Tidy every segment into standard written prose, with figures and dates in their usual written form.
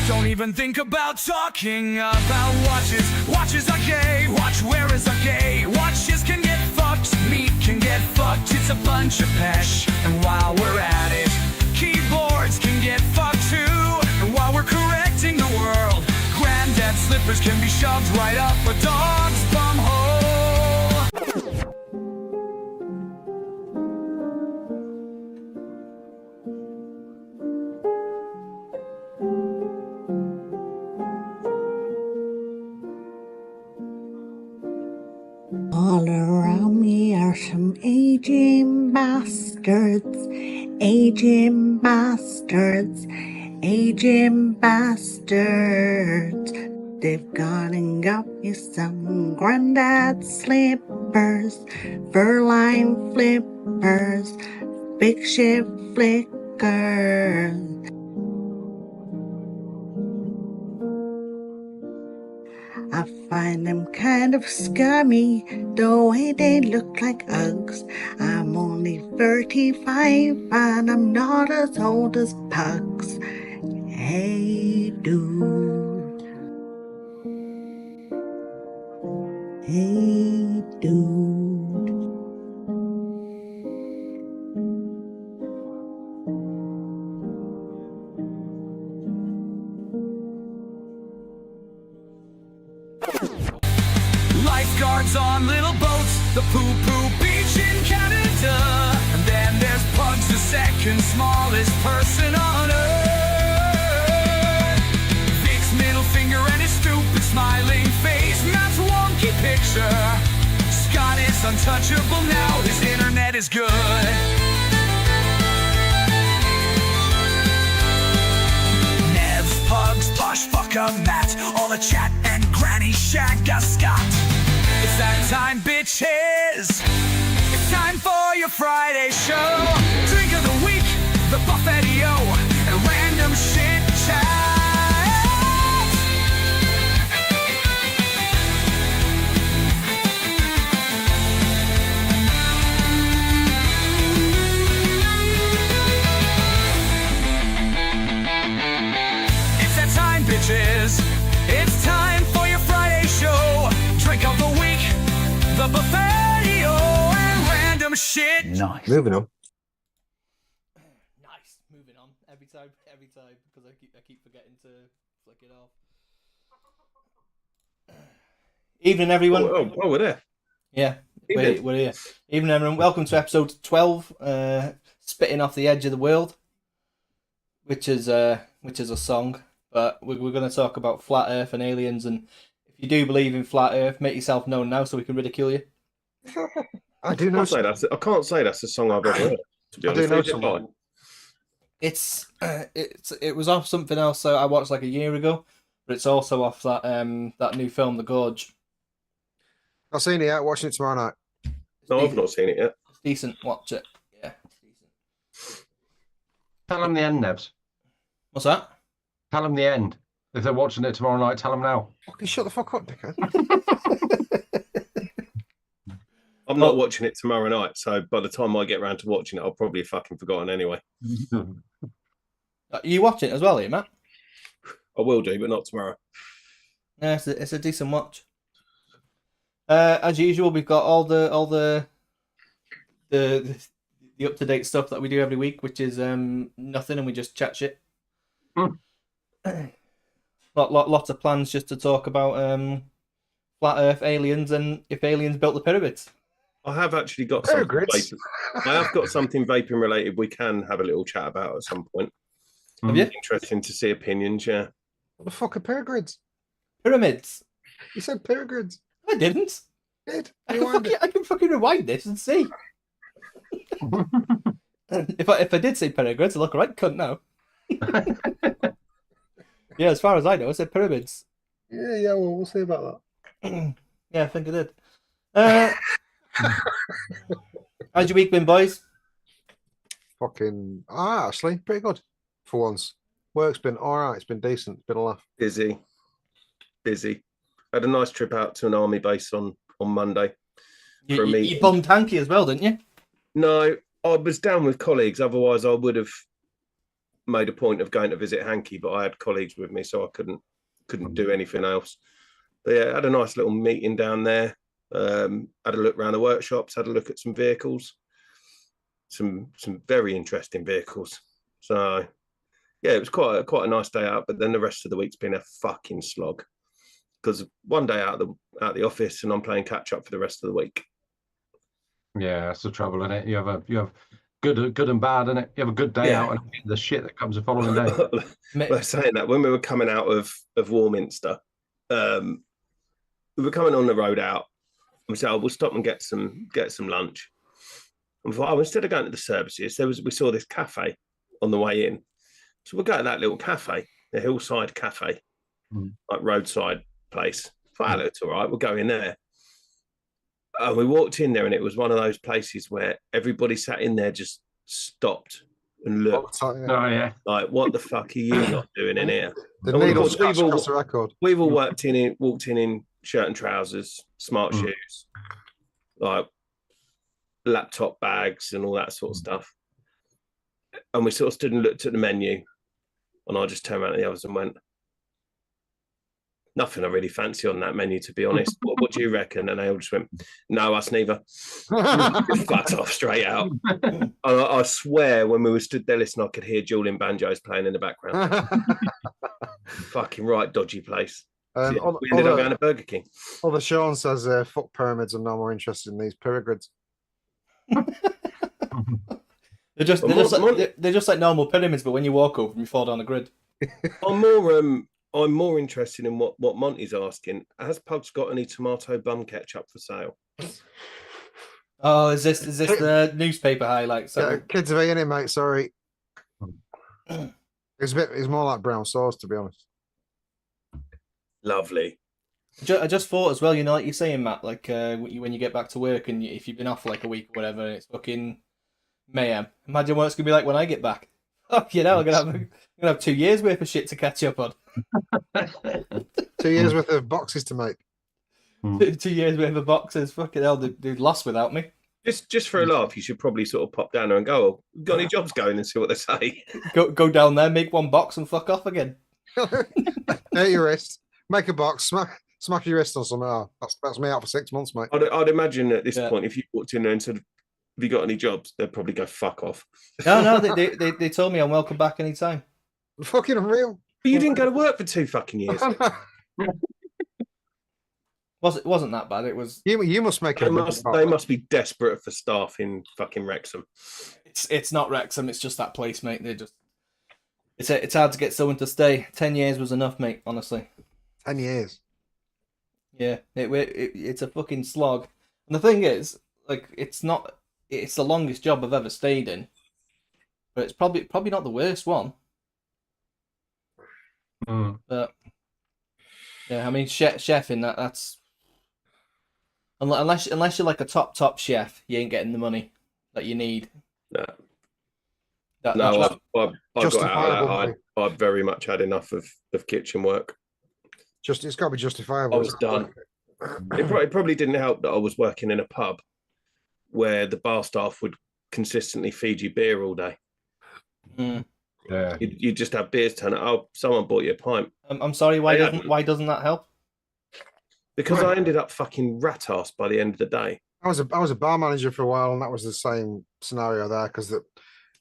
Don't even think about talking about watches. Watches are gay, watch wearers are gay. Watches can get fucked, meat can get fucked. It's a bunch of pesh, and while we're at it, keyboards can get fucked too. And while we're correcting the world, granddad slippers can be shoved right up a dog's bum hole. All around me are some aging bastards, aging bastards, aging bastards. They've gone and got me some granddad slippers, fur-lined flippers, big shit flickers. I find them kind of scummy, the way they look like Uggs. I'm only 35 and I'm not as old as pugs. Hey dude, hey dude. Lifeguards on little boats, the poo-poo beach in Canada. And then there's Pugs, the second smallest person on earth. Vic's middle finger and his stupid smiling face, Matt's wonky picture. Scott is untouchable now, his internet is good. Josh, fucker, Matt, all the chat and Granny Shagga Scott. It's that time, bitches. It's time for your Friday show. Drink of the week, the Buffetio, and random shit chat. It's that time, bitches. It's time for your Friday show. Drink of the week, the Buffetio, and random shit. Nice. Moving on. Nice. Moving on. Every time, because I keep forgetting to flick it off. Evening, everyone. Oh, we're there. Yeah, Evening. we're here. Evening, everyone. Welcome to episode 12. Spitting off the edge of the world, which is a song. But we're going to talk about flat Earth and aliens. And if you do believe in flat Earth, make yourself known now so we can ridicule you. I do know. I can't say that's a song I've ever heard. To be I do honest, know Is it someone. mine? It was off something else I watched like a year ago, but it's also off that that new film, The Gorge. I've seen it yet. Watching it tomorrow night. No, I've not seen it yet. It's decent. Watch it. Yeah, it's decent. Tell them the end, Nebs. What's that? Tell them the end. If they're watching it tomorrow night, tell them now. Fucking shut the fuck up, dickhead. I'm not watching it tomorrow night, so by the time I get around to watching it, I'll probably have fucking forgotten anyway. You watch it as well, are you, Matt? I will do, but not tomorrow. Yeah, it's a decent watch. As usual, we've got all the up to date stuff that we do every week, which is nothing, and we just chat shit. Lots of plans just to talk about flat Earth, aliens, and if aliens built the pyramids. I have actually got something Peregrines. vaping. I have got something vaping related we can have a little chat about at some point. Have you? Interesting to see opinions, yeah. What the fuck are peregrines? Pyramids? You said peregrines. I didn't. Did. I can fucking rewind this and see. If I did say peregrines, I look right cunt now. Yeah, as far as I know, I said pyramids. Yeah, well, we'll see about that. Yeah, I think I did. How's your week been, boys? Fucking, actually, pretty good for once. Work's been alright, it's been decent, it's been a laugh. Busy. Had a nice trip out to an army base on Monday. For a You meeting. bummed hanky as well, didn't you? No, I was down with colleagues. Otherwise, I would have made a point of going to visit Hanky, but I had colleagues with me, so I couldn't do anything else. But yeah, had a nice little meeting down there. Had a look around the workshops. Had a look at some vehicles, some very interesting vehicles. So yeah, it was quite a nice day out. But then the rest of the week's been a fucking slog because one day out the office and I'm playing catch up for the rest of the week. Yeah, that's the trouble, isn't it? You have good and bad, innit? You have a good day Yeah. out and the shit that comes the following day. Well, saying that, when we were coming out of Warminster, we were coming on the road out. We said, we'll stop and get some lunch. And we thought, instead of going to the services, we saw this cafe on the way in. So we'll go to that little cafe, the Hillside Cafe, like roadside place. Thought, that looked all right, we'll go in there. And we walked in there and it was one of those places where everybody sat in there, just stopped and looked. Oh, yeah. Like, what the fuck are you not doing in here? The And needle we've scratch all- across the record. We've all walked in shirt and trousers, smart shoes, like laptop bags and all that sort of stuff. And we sort of stood and looked at the menu, and I just turned around to the others and went, nothing I really fancy on that menu, to be honest. What do you reckon? And they all just went, no, us neither. Fucked off straight out. I swear, when we were stood there listening, I could hear dueling banjos playing in the background. Fucking right, dodgy place. So, yeah, we ended up going to Burger King. Other Sean says, fuck pyramids, I'm no more interested in these peregrines. They're just like normal pyramids, but when you walk over them, you fall down the grid. I'm more interested in what Monty's asking. Has Pugs got any tomato bum ketchup for sale? Oh, is this the newspaper highlights? Yeah, kids have eaten it, mate. Sorry. It's more like brown sauce, to be honest. Lovely. I just thought as well, you know, like you're saying, Matt, like when you get back to work and if you've been off for like a week or whatever, and it's fucking mayhem. Imagine what it's gonna be like when I get back. Fuck, you know, I'm gonna have 2 years worth of shit to catch up on. 2 years worth of boxes to make. 2 years worth of boxes. Fucking hell, they'd lost without me. Just for a laugh, you should probably sort of pop down there and go, oh, got any jobs going, and see what they say. Go down there, make one box, and fuck off again. Hurt your wrist, make a box, smash your wrist or something. Oh, that's me out for 6 months, mate. I'd imagine at this Yeah. point, if you walked in there and said, have you got any jobs? They'd probably go, fuck off. No, they told me I'm welcome back anytime. Fucking unreal. But you didn't go to work for 2 fucking years. Wasn't that bad? It was. You must make it. They must be desperate for staff in fucking Wrexham. It's not Wrexham. It's just that place, mate. They just. It's hard to get someone to stay. 10 years was enough, mate. Honestly. 10 years. Yeah, it's a fucking slog. And the thing is, like, it's not. It's the longest job I've ever stayed in, but it's probably not the worst one. But yeah, I mean, chefing that's unless you're like a top chef, you ain't getting the money that you need. No. I got out of Justifiable, that. I very much had enough of kitchen work. It's got to be justifiable. I was done. It probably didn't help that I was working in a pub where the bar staff would consistently feed you beer all day. Yeah. You just have beers turn up. Oh, someone bought you a pint. I'm sorry. Why doesn't that help? Because I ended up fucking rat-assed by the end of the day. I was a bar manager for a while, and that was the same scenario there because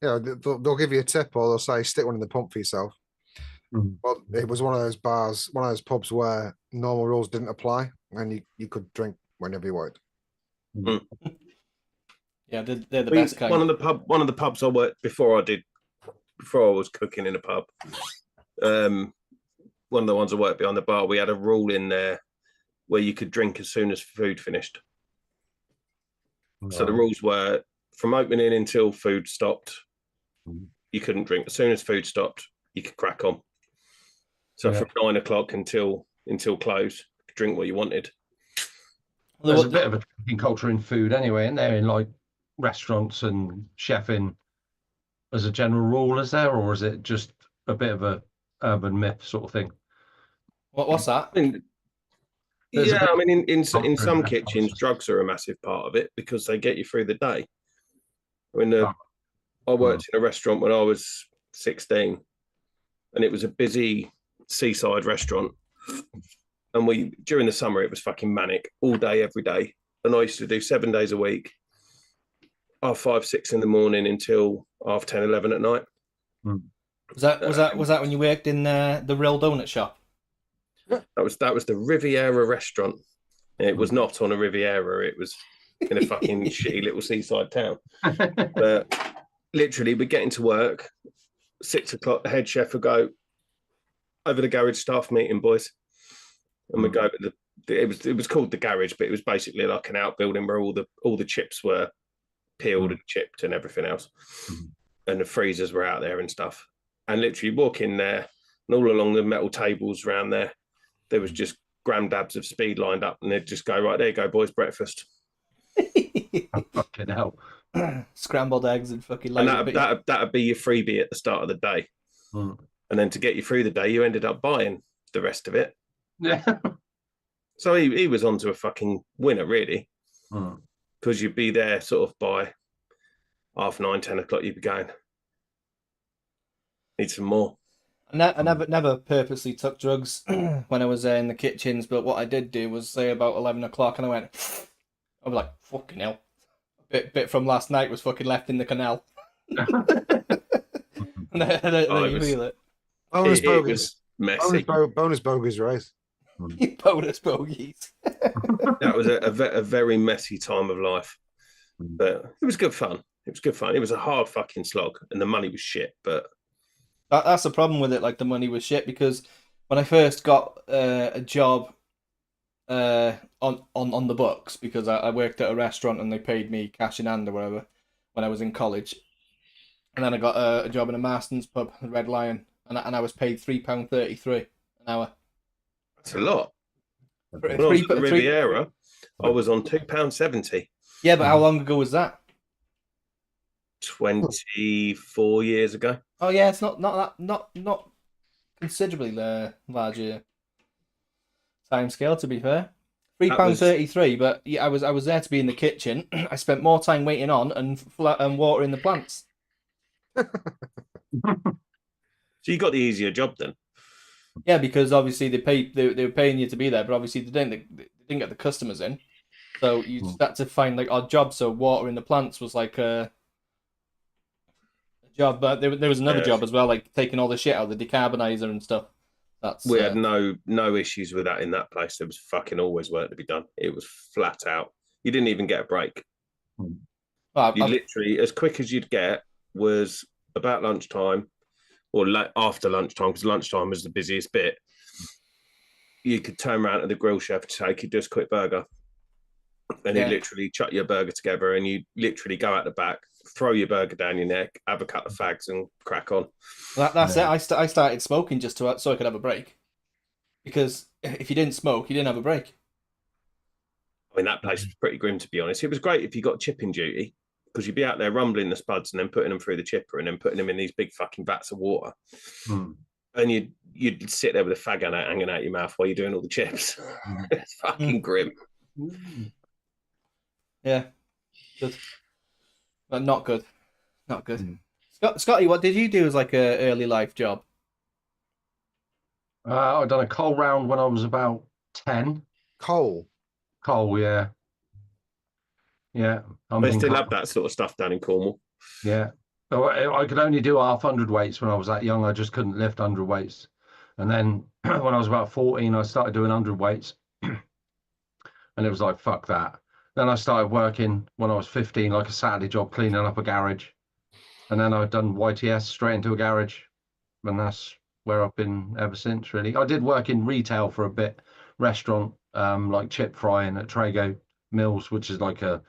they'll give you a tip or they'll say stick one in the pump for yourself. But it was one of those bars, one of those pubs where normal rules didn't apply, and you could drink whenever you wanted. Yeah, they're the best kind. One of the pubs I worked before I was cooking in a pub. One of the ones I worked behind the bar, we had a rule in there where you could drink as soon as food finished. So the rules were from opening until food stopped, you couldn't drink. As soon as food stopped, you could crack on. So from 9 o'clock until close, drink what you wanted. There's a bit of a drinking culture in food anyway, isn't there? In like restaurants and chefing, as a general rule, is there, or is it just a bit of a urban myth sort of thing? What's that? In some kitchens, drugs are a massive part of it because they get you through the day. I worked in a restaurant when I was 16, and it was a busy seaside restaurant. And during the summer, it was fucking manic all day, every day. And I used to do 7 days a week, 5, 6 in the morning until 10, 11 at night. Was that when you worked in the Real Donut Shop? That was the Riviera restaurant. It was not on a Riviera. It was in a fucking shitty little seaside town. But literally, we'd get into work, 6 o'clock, the head chef would go, over the garage staff meeting, boys. And we go, it was called the garage, but it was basically like an outbuilding where all the chips were peeled and chipped and everything else. And the freezers were out there and stuff. And literally walk in there, and all along the metal tables around there was just grandabs of speed lined up, and they'd just go, right, there you go, boys, breakfast. Fucking hell. Scrambled eggs and fucking and that'd be your freebie at the start of the day. And then to get you through the day, you ended up buying the rest of it. Yeah. So he was onto a fucking winner, really. Because you'd be there sort of by 9:30, 10 o'clock, you'd be going, need some more. I never purposely took drugs when I was in the kitchens, but what I did do was say about 11 o'clock, and I was like, fucking hell. Bit from last night was fucking left in the canal. and then you feel it. Bonus bogeys. Was messy. Bonus bogeys, right? Bonus bogeys. That was a very messy time of life. But it was good fun. It was a hard fucking slog, and the money was shit, but that's the problem with it. Like, the money was shit, because when I first got a job on the books, because I worked at a restaurant and they paid me cash in hand or whatever when I was in college, and then I got a job in a Marston's pub, Red Lion, and I was paid £3.33 an hour. That's a lot. Three- When I was at the three- Riviera, I was on £2.70. Yeah, but how long ago was that? 24 years ago. Oh yeah, it's not considerably larger time scale. To be fair, £3.33. But yeah, I was there to be in the kitchen. I spent more time waiting on and watering the plants. So you got the easier job then. Yeah, because obviously they were paying you to be there, but obviously they didn't get the customers in, so you just had to find like odd jobs. So watering the plants was like a job, but there was another job as well, like taking all the shit out of the decarbonizer and stuff. We had no issues with that in that place. There was fucking always work to be done. It was flat out. You didn't even get a break. Well, You literally, as quick as you'd get, was about lunchtime or after lunchtime, because lunchtime was the busiest bit. You could turn around to the grill chef to say, "Could do us a quick burger," and he'd literally chuck your burger together, and you literally go out the back, throw your burger down your neck, have a couple of fags, and crack on. That's it. I started smoking just so I could have a break, because if you didn't smoke, you didn't have a break. I mean, that place was pretty grim, to be honest. It was great if you got chipping duty, because you'd be out there rumbling the spuds and then putting them through the chipper and then putting them in these big fucking vats of water. And you'd sit there with a fag hanging out your mouth while you're doing all the chips. It's fucking grim. Yeah, good, but not good, not good. Scotty, what did you do as like a early life job? I'd done a coal round when I was about 10. Coal. Yeah. They still have that sort of stuff down in Cornwall. Yeah. I could only do half 100 weights when I was that young. I just couldn't lift 100 weights. And then when I was about 14, I started doing 100 weights. And it was like, fuck that. Then I started working when I was 15, like a Saturday job, cleaning up a garage. And then I've done YTS straight into a garage. And that's where I've been ever since, really. I did work in retail for a bit, restaurant, like chip frying at Trago Mills, which is like a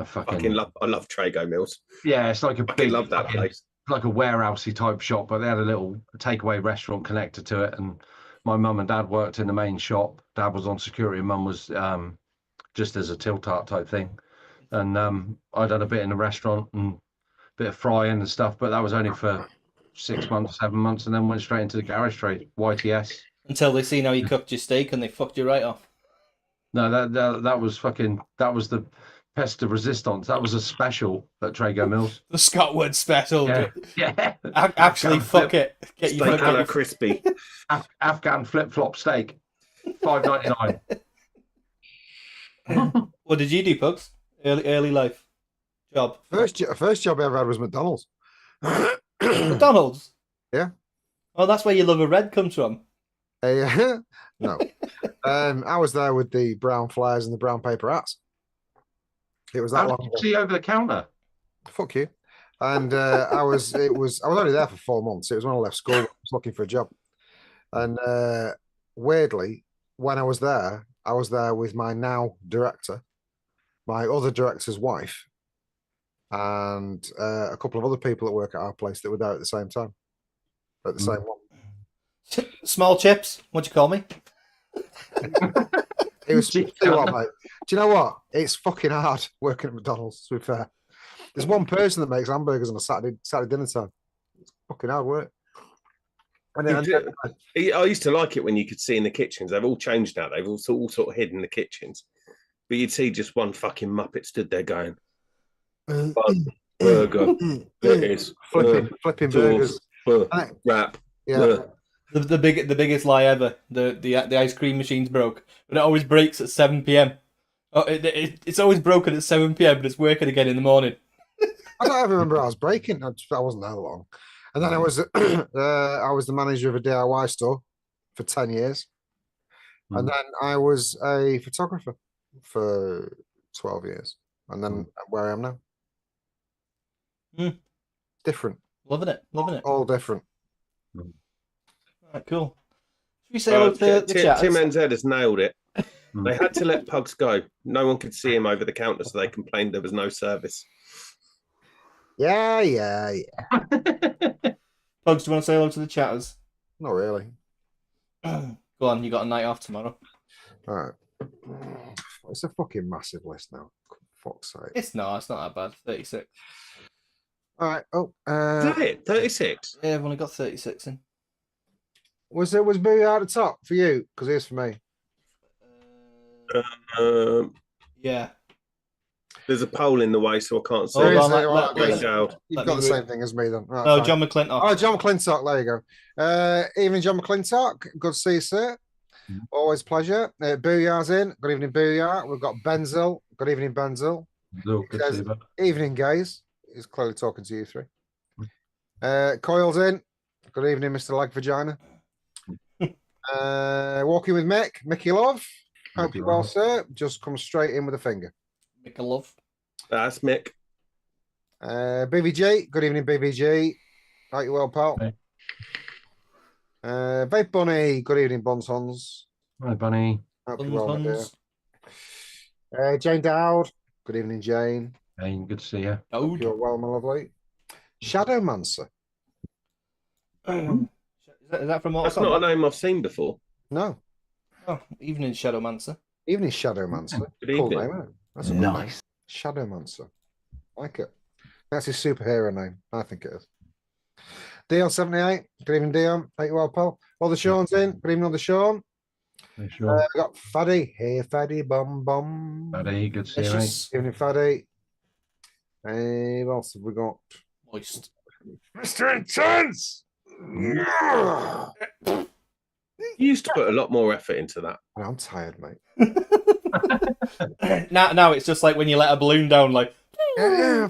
fucking... I love Trago Mills. Yeah, it's like a big... love that place. Like a warehousey type shop, but they had a little takeaway restaurant connected to it. And my mum and dad worked in the main shop. Dad was on security, and mum was just as a tilt-tart type thing. And I done a bit in the restaurant and a bit of frying and stuff, but that was only for 6 months, 7 months, and then went straight into the garage trade, YTS. Until they seen how you cooked your steak and they fucked you right off. No, that was the peste de resistance. That was a special at Trago Mills. The Scotwood special. Yeah. Actually, fuck it. Get steak a la crispy. Afghan flip-flop steak. $5.99. What did you do, Pugs? Early life job. First job I ever had was McDonald's. McDonald's? Yeah. Oh, that's where your love of red comes from. No. I was there with the brown flares and the brown paper hats. It was that long ago. See over the counter. Fuck you. And I was only there for 4 months. It was when I left school. I was looking for a job. And weirdly, when I was there with my now director, my other director's wife, and a couple of other people that work at our place that were there at the same time. At the same one. Small chips. What'd you call me? It was too hot, mate. Do you know what? It's fucking hard working at McDonald's, to be fair. There's one person that makes hamburgers on a Saturday dinner time. It's fucking hard work. And I used to like it when you could see in the kitchens. They've all changed now. They've all sort of hidden the kitchens. But you'd see just one fucking muppet stood there going, burger, it is. Flipping burgers. Wrap. Yeah. The biggest lie ever. The ice cream machine's broke, but it always breaks at 7 p.m. Oh, it's always broken at 7 p.m. but it's working again in the morning. I don't ever remember I was breaking. I wasn't that long. And then I was the manager of a DIY store for 10 years. And then I was a photographer for 12 years. And then where I am now. Different. Loving it. All different. All right, cool. Should we say hello to the chat? Tim NZ has nailed it. They had to let Pugs go. No one could see him over the counter, so they complained there was no service. Yeah. Pugs, do you want to say hello to the chatters? Not really. Go Go on, you got a night off tomorrow. All right. It's a fucking massive list now. Fuck's sake. It's not that bad. 36. All right. Oh, Is that it? 36? Yeah, I've only got 36 in. was Booyah at the top for you? Because it is for me. Yeah. There's a poll in the way, so I can't see. Hold There on, is, let- right, let- okay, Going down. You've Let got me the re- same thing as me then. Right, No, fine. John McClintock. Oh, John McClintock. There you go. Evening, John McClintock. Good to see you, sir. Always pleasure. Booyah's in. Good evening, Booyah. We've got Benzel. Good evening, Benzel. Look, good to see Says, you. evening, guys. He's clearly talking to you three. Coil's in. Good evening, Mr. Leg Vagina. Walking with Mickey Love. Hope Mickey you're well, Love. sir. Just come straight in with a finger. Make a love. That's Mick. BVG. Good evening, BVG. Hope you're well, pal. Hey. Vape Bunny. Good evening, Bonsons. Hi, Bunny. Hope you're well, my dear. Huns. Jane Dowd. Good evening, Jane. Hey, good to see you. Hope Dowd. you're well, my lovely. Shadowmancer. Is that from Mortal That's not a Kombat? name I've seen before. No. Oh, evening, Shadowmancer. Evening, Shadowmancer. Good Cool evening. name, isn't it? That's a good name. Shadowmancer. Like it. That's his superhero name. I think it is. Dion78. Good evening, Dion. Hope you're well, pal. All the Sean's in. Good evening, all the Sean. Hey, sure. We got Faddy. Hey, Faddy. Bum, bum. Buddy, good to see you, mate. Vicious. Evening, Faddy. What else have we got? Moist. Mr. Intense! Yeah. You used to put a lot more effort into that. I'm tired, mate. Now it's just like when you let a balloon down, like. Yeah.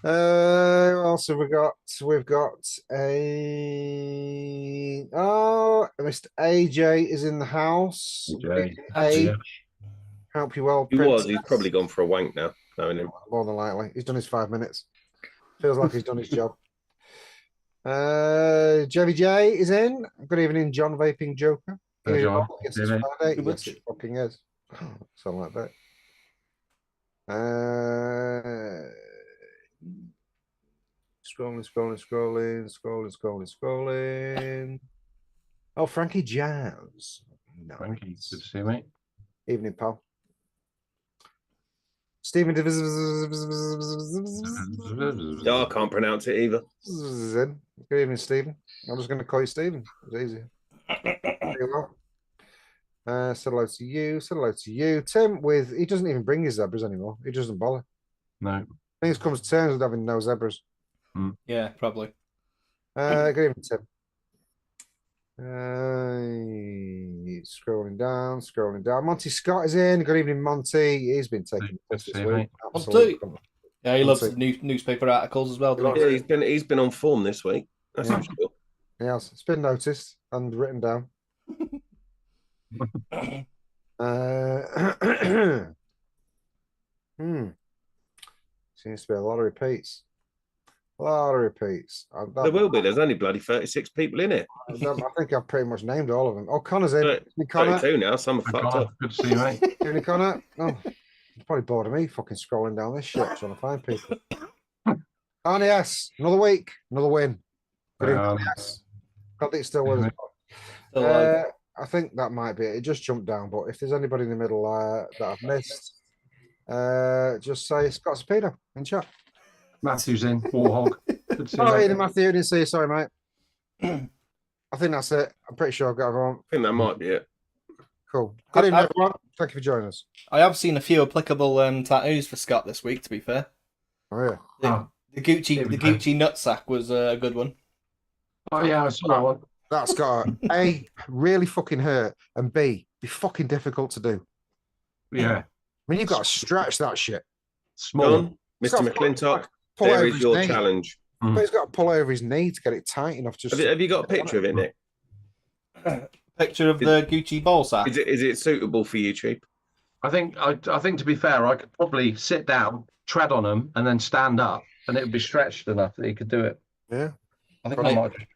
What else have we got? We've got Mr. AJ is in the house. AJ. Hey, hope you well, He was. He's Princess. probably gone for a wank now, knowing him. More than likely. He's done his 5 minutes. Feels like he's done his job. JVJ is in. Good evening, John Vaping Joker. Hey, John. Yes, Hey, it's mate. Friday. Too Yes, much. it fucking is. Something like that. Scrolling. Oh, Frankie Jazz. Frankie, Nice. good to see you, mate. Evening, pal. Stephen Oh, I can't pronounce it either. Good evening, Stephen. I'm just going to call you Stephen. It's easier. Very well. Said hello to you. Said hello to you. Tim, he doesn't even bring his zebras anymore. He doesn't bother. No. I think it comes to terms with having no zebras. Yeah, probably. Good evening, Tim. Scrolling down. Monty Scott is in. Good evening, Monty. He's been taking Good this to see you, week. mate. Absolutely. Yeah, he loves Monty. the newspaper articles as well, doesn't Yeah, he? he's been on form this week. That's Yeah. for sure. Yes, it's been noticed and written down. Seems to be a lot of repeats. There will be. There's only bloody 36 people in it. I think I've pretty much named all of them. Oh, Connor's in. Right. Connor. 32 now. Some are Hi, fucked Connor. up. Good to see you, mate. Evening, Connor. Oh, you're probably bored of me fucking scrolling down this shit trying to find people. Arnie S. Another week. Another win. Good evening, Um, yes. Glad that it's still with us. Still alive. I think that might be it. It just jumped down, but if there's anybody in the middle that I've missed, just say Scott Speedo in chat. Matthew's in. Warhog. Good to see you, Oh, mate. Ian Matthew, didn't see you. Sorry, mate. I think that's it. I'm pretty sure I've got everyone. I think that might be it. Cool. Good evening, I- everyone. Thank you for joining us. I have seen a few applicable tattoos for Scott this week, to be fair. Oh, yeah. Oh, The Gucci Here we the go. Gucci nutsack was a good one. oh, yeah, I saw that one. That's got to, A, really fucking hurt, and B, be fucking difficult to do. Yeah. I mean, you've got to stretch that shit. Small. John, Mr. Scott, McClintock, Pull there over is his your knee. challenge. But he's got to pull over his knee to get it tight enough. Just Have you got a picture of it, Nick? Picture of the Gucci ball sack. Is it suitable for YouTube? I think to be fair, I could probably sit down, tread on them, and then stand up, and it would be stretched enough that you could do it. Yeah. I think I Right. might just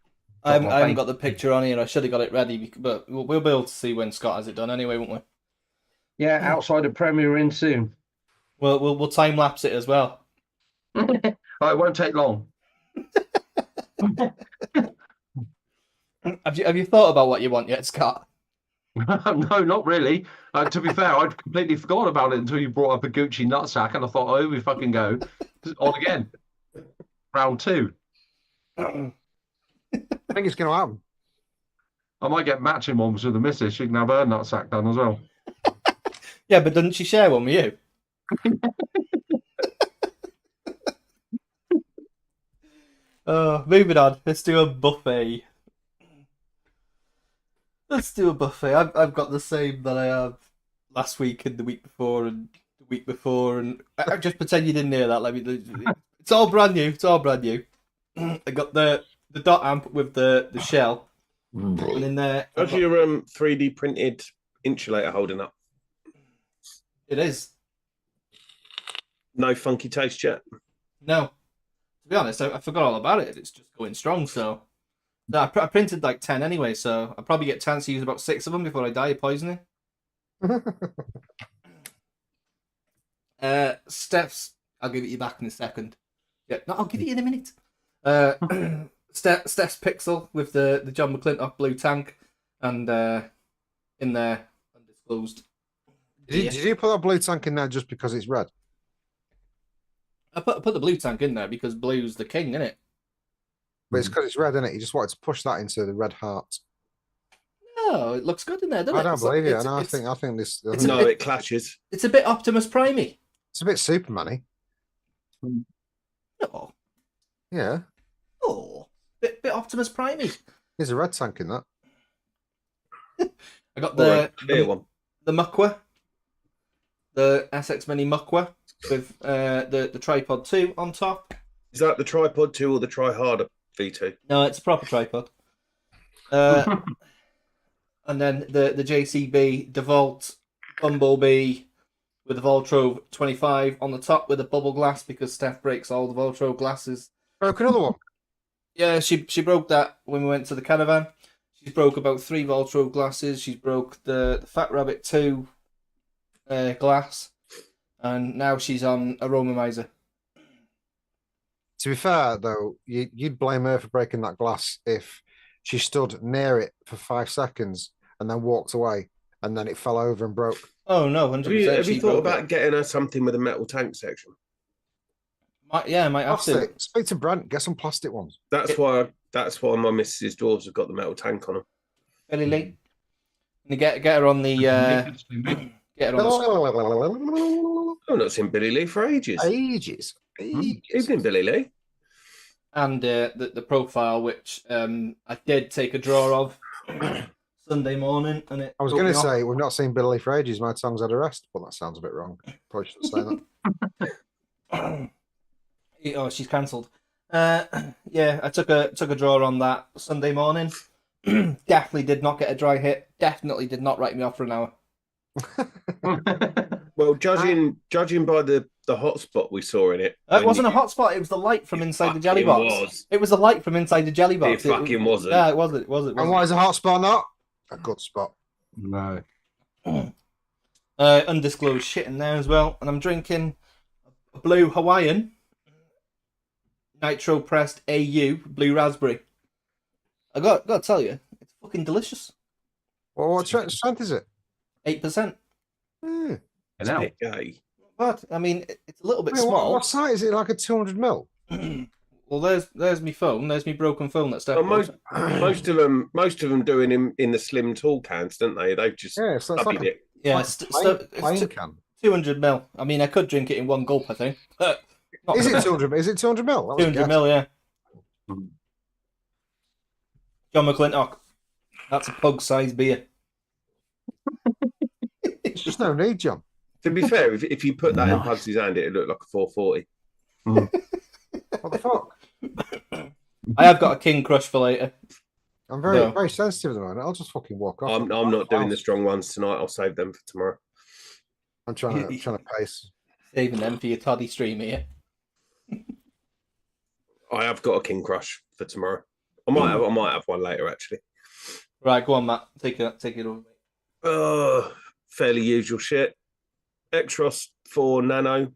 I haven't Thank- got the picture on here. I should have got it ready, but we'll be able to see when Scott has it done anyway, won't we? Yeah, outside of Premier in soon. We'll time lapse it as well. Oh, it won't take long. Have you thought about what you want yet, Scott? No, not really. To be fair, I'd completely forgot about it until you brought up a Gucci nutsack, and I thought, oh, here we fucking go. On again. Round 2. I think it's going to happen. I might get matching ones with the missus. She can have her nutsack done as well. Yeah, but doesn't she share one with you? Moving on. Let's do a buffet. I've got the same that I have last week and the week before and the week before, and I just pretend you didn't hear that. It's all brand new. It's all brand new. I got the dot amp with the shell, and in there. How's your 3D printed insulator holding up? It is. No funky taste yet? No. To be honest, I forgot all about it. It's just going strong, so. No, I printed like 10 anyway, so I'll probably get a chance to use about 6 of them before I die of poisoning. Steph's, I'll give it you back in a second. Yeah, no, I'll give it you in a minute. Steph's Pixel with the John McClintock blue tank, and in there, undisclosed. Did you put that blue tank in there just because it's red? I put the blue tank in there because blue's the king, isn't it? But it's because it's red, isn't it? You just wanted to push that into the red heart. No, it looks good in there, doesn't it? I don't believe you. No, I think this. No, it clashes. It's a bit Optimus Prime-y. It's a bit Superman-y. No. Yeah. Oh, bit Optimus Prime-y. There's a red tank in that. I got the Muckwa, the SX Mini Muckwa with the Tripod 2 on top. Is that the Tripod 2 or the Try Harder V2? No, it's a proper tripod. And then the JCB DeVault Bumblebee with the Voltro 25 on the top with a bubble glass because Steph breaks all the Voltro glasses. Broke another one. Yeah, she broke that when we went to the caravan. She's broke about 3 Voltro glasses. She's broke the Fat Rabbit 2 glass. And now she's on Aromomizer. To be fair, though, you'd blame her for breaking that glass if she stood near it for 5 seconds and then walked away and then it fell over and broke. Oh, no, 100%. Have you thought about getting her something with a metal tank section? I might have to. Speak to Brent, get some plastic ones. That's why my missus's drawers have got the metal tank on them. Very late. And get her on the... get her on the... I've not seen Billy Lee for ages. Ages. Evening, Billy Lee. And the profile, which I did take a draw of Sunday morning. And I was going to say, we've not seen Billy for ages. My tongue's had a rest, but that sounds a bit wrong. Probably shouldn't say that. Oh, she's cancelled. Yeah, I took a draw on that Sunday morning. Definitely did not get a dry hit. Definitely did not write me off for an hour. Well, judging by the hotspot we saw in it. It wasn't a hotspot. It was the light from inside the jelly box. It was the light from inside the jelly box. It fucking wasn't. Yeah, it wasn't. And why is a hotspot not? A good spot. No. Undisclosed shit in there as well. And I'm drinking a blue Hawaiian nitro pressed AU blue raspberry. I got to tell you, it's fucking delicious. Well, what strength is it? 8%. But I mean, it's a little bit small. What size is it? Like a 200 mil? Well, there's my phone. There's my broken phone. That's well, most of them doing him in the slim tall cans, don't they? They've just so it's like it. Yeah, it's 200 mil. I mean, I could drink it in one gulp. I think. Is it 200? Is it 200 mil? 200 mil, yeah. John McClintock. That's a pug-sized beer. There's just no need, John. To be fair, if you put that in Pugs's hand, it'd look like a 440. What the fuck? I have got a King Crush for later. I'm very sensitive at the moment. I'll just fucking walk off. I'm not doing the strong ones tonight. I'll save them for tomorrow. I'm trying to pace. Saving them for your toddy stream here. I have got a King Crush for tomorrow. I might have one later actually. Right, go on, Matt. Take it over. Fairly usual shit. Extros 4 Nano,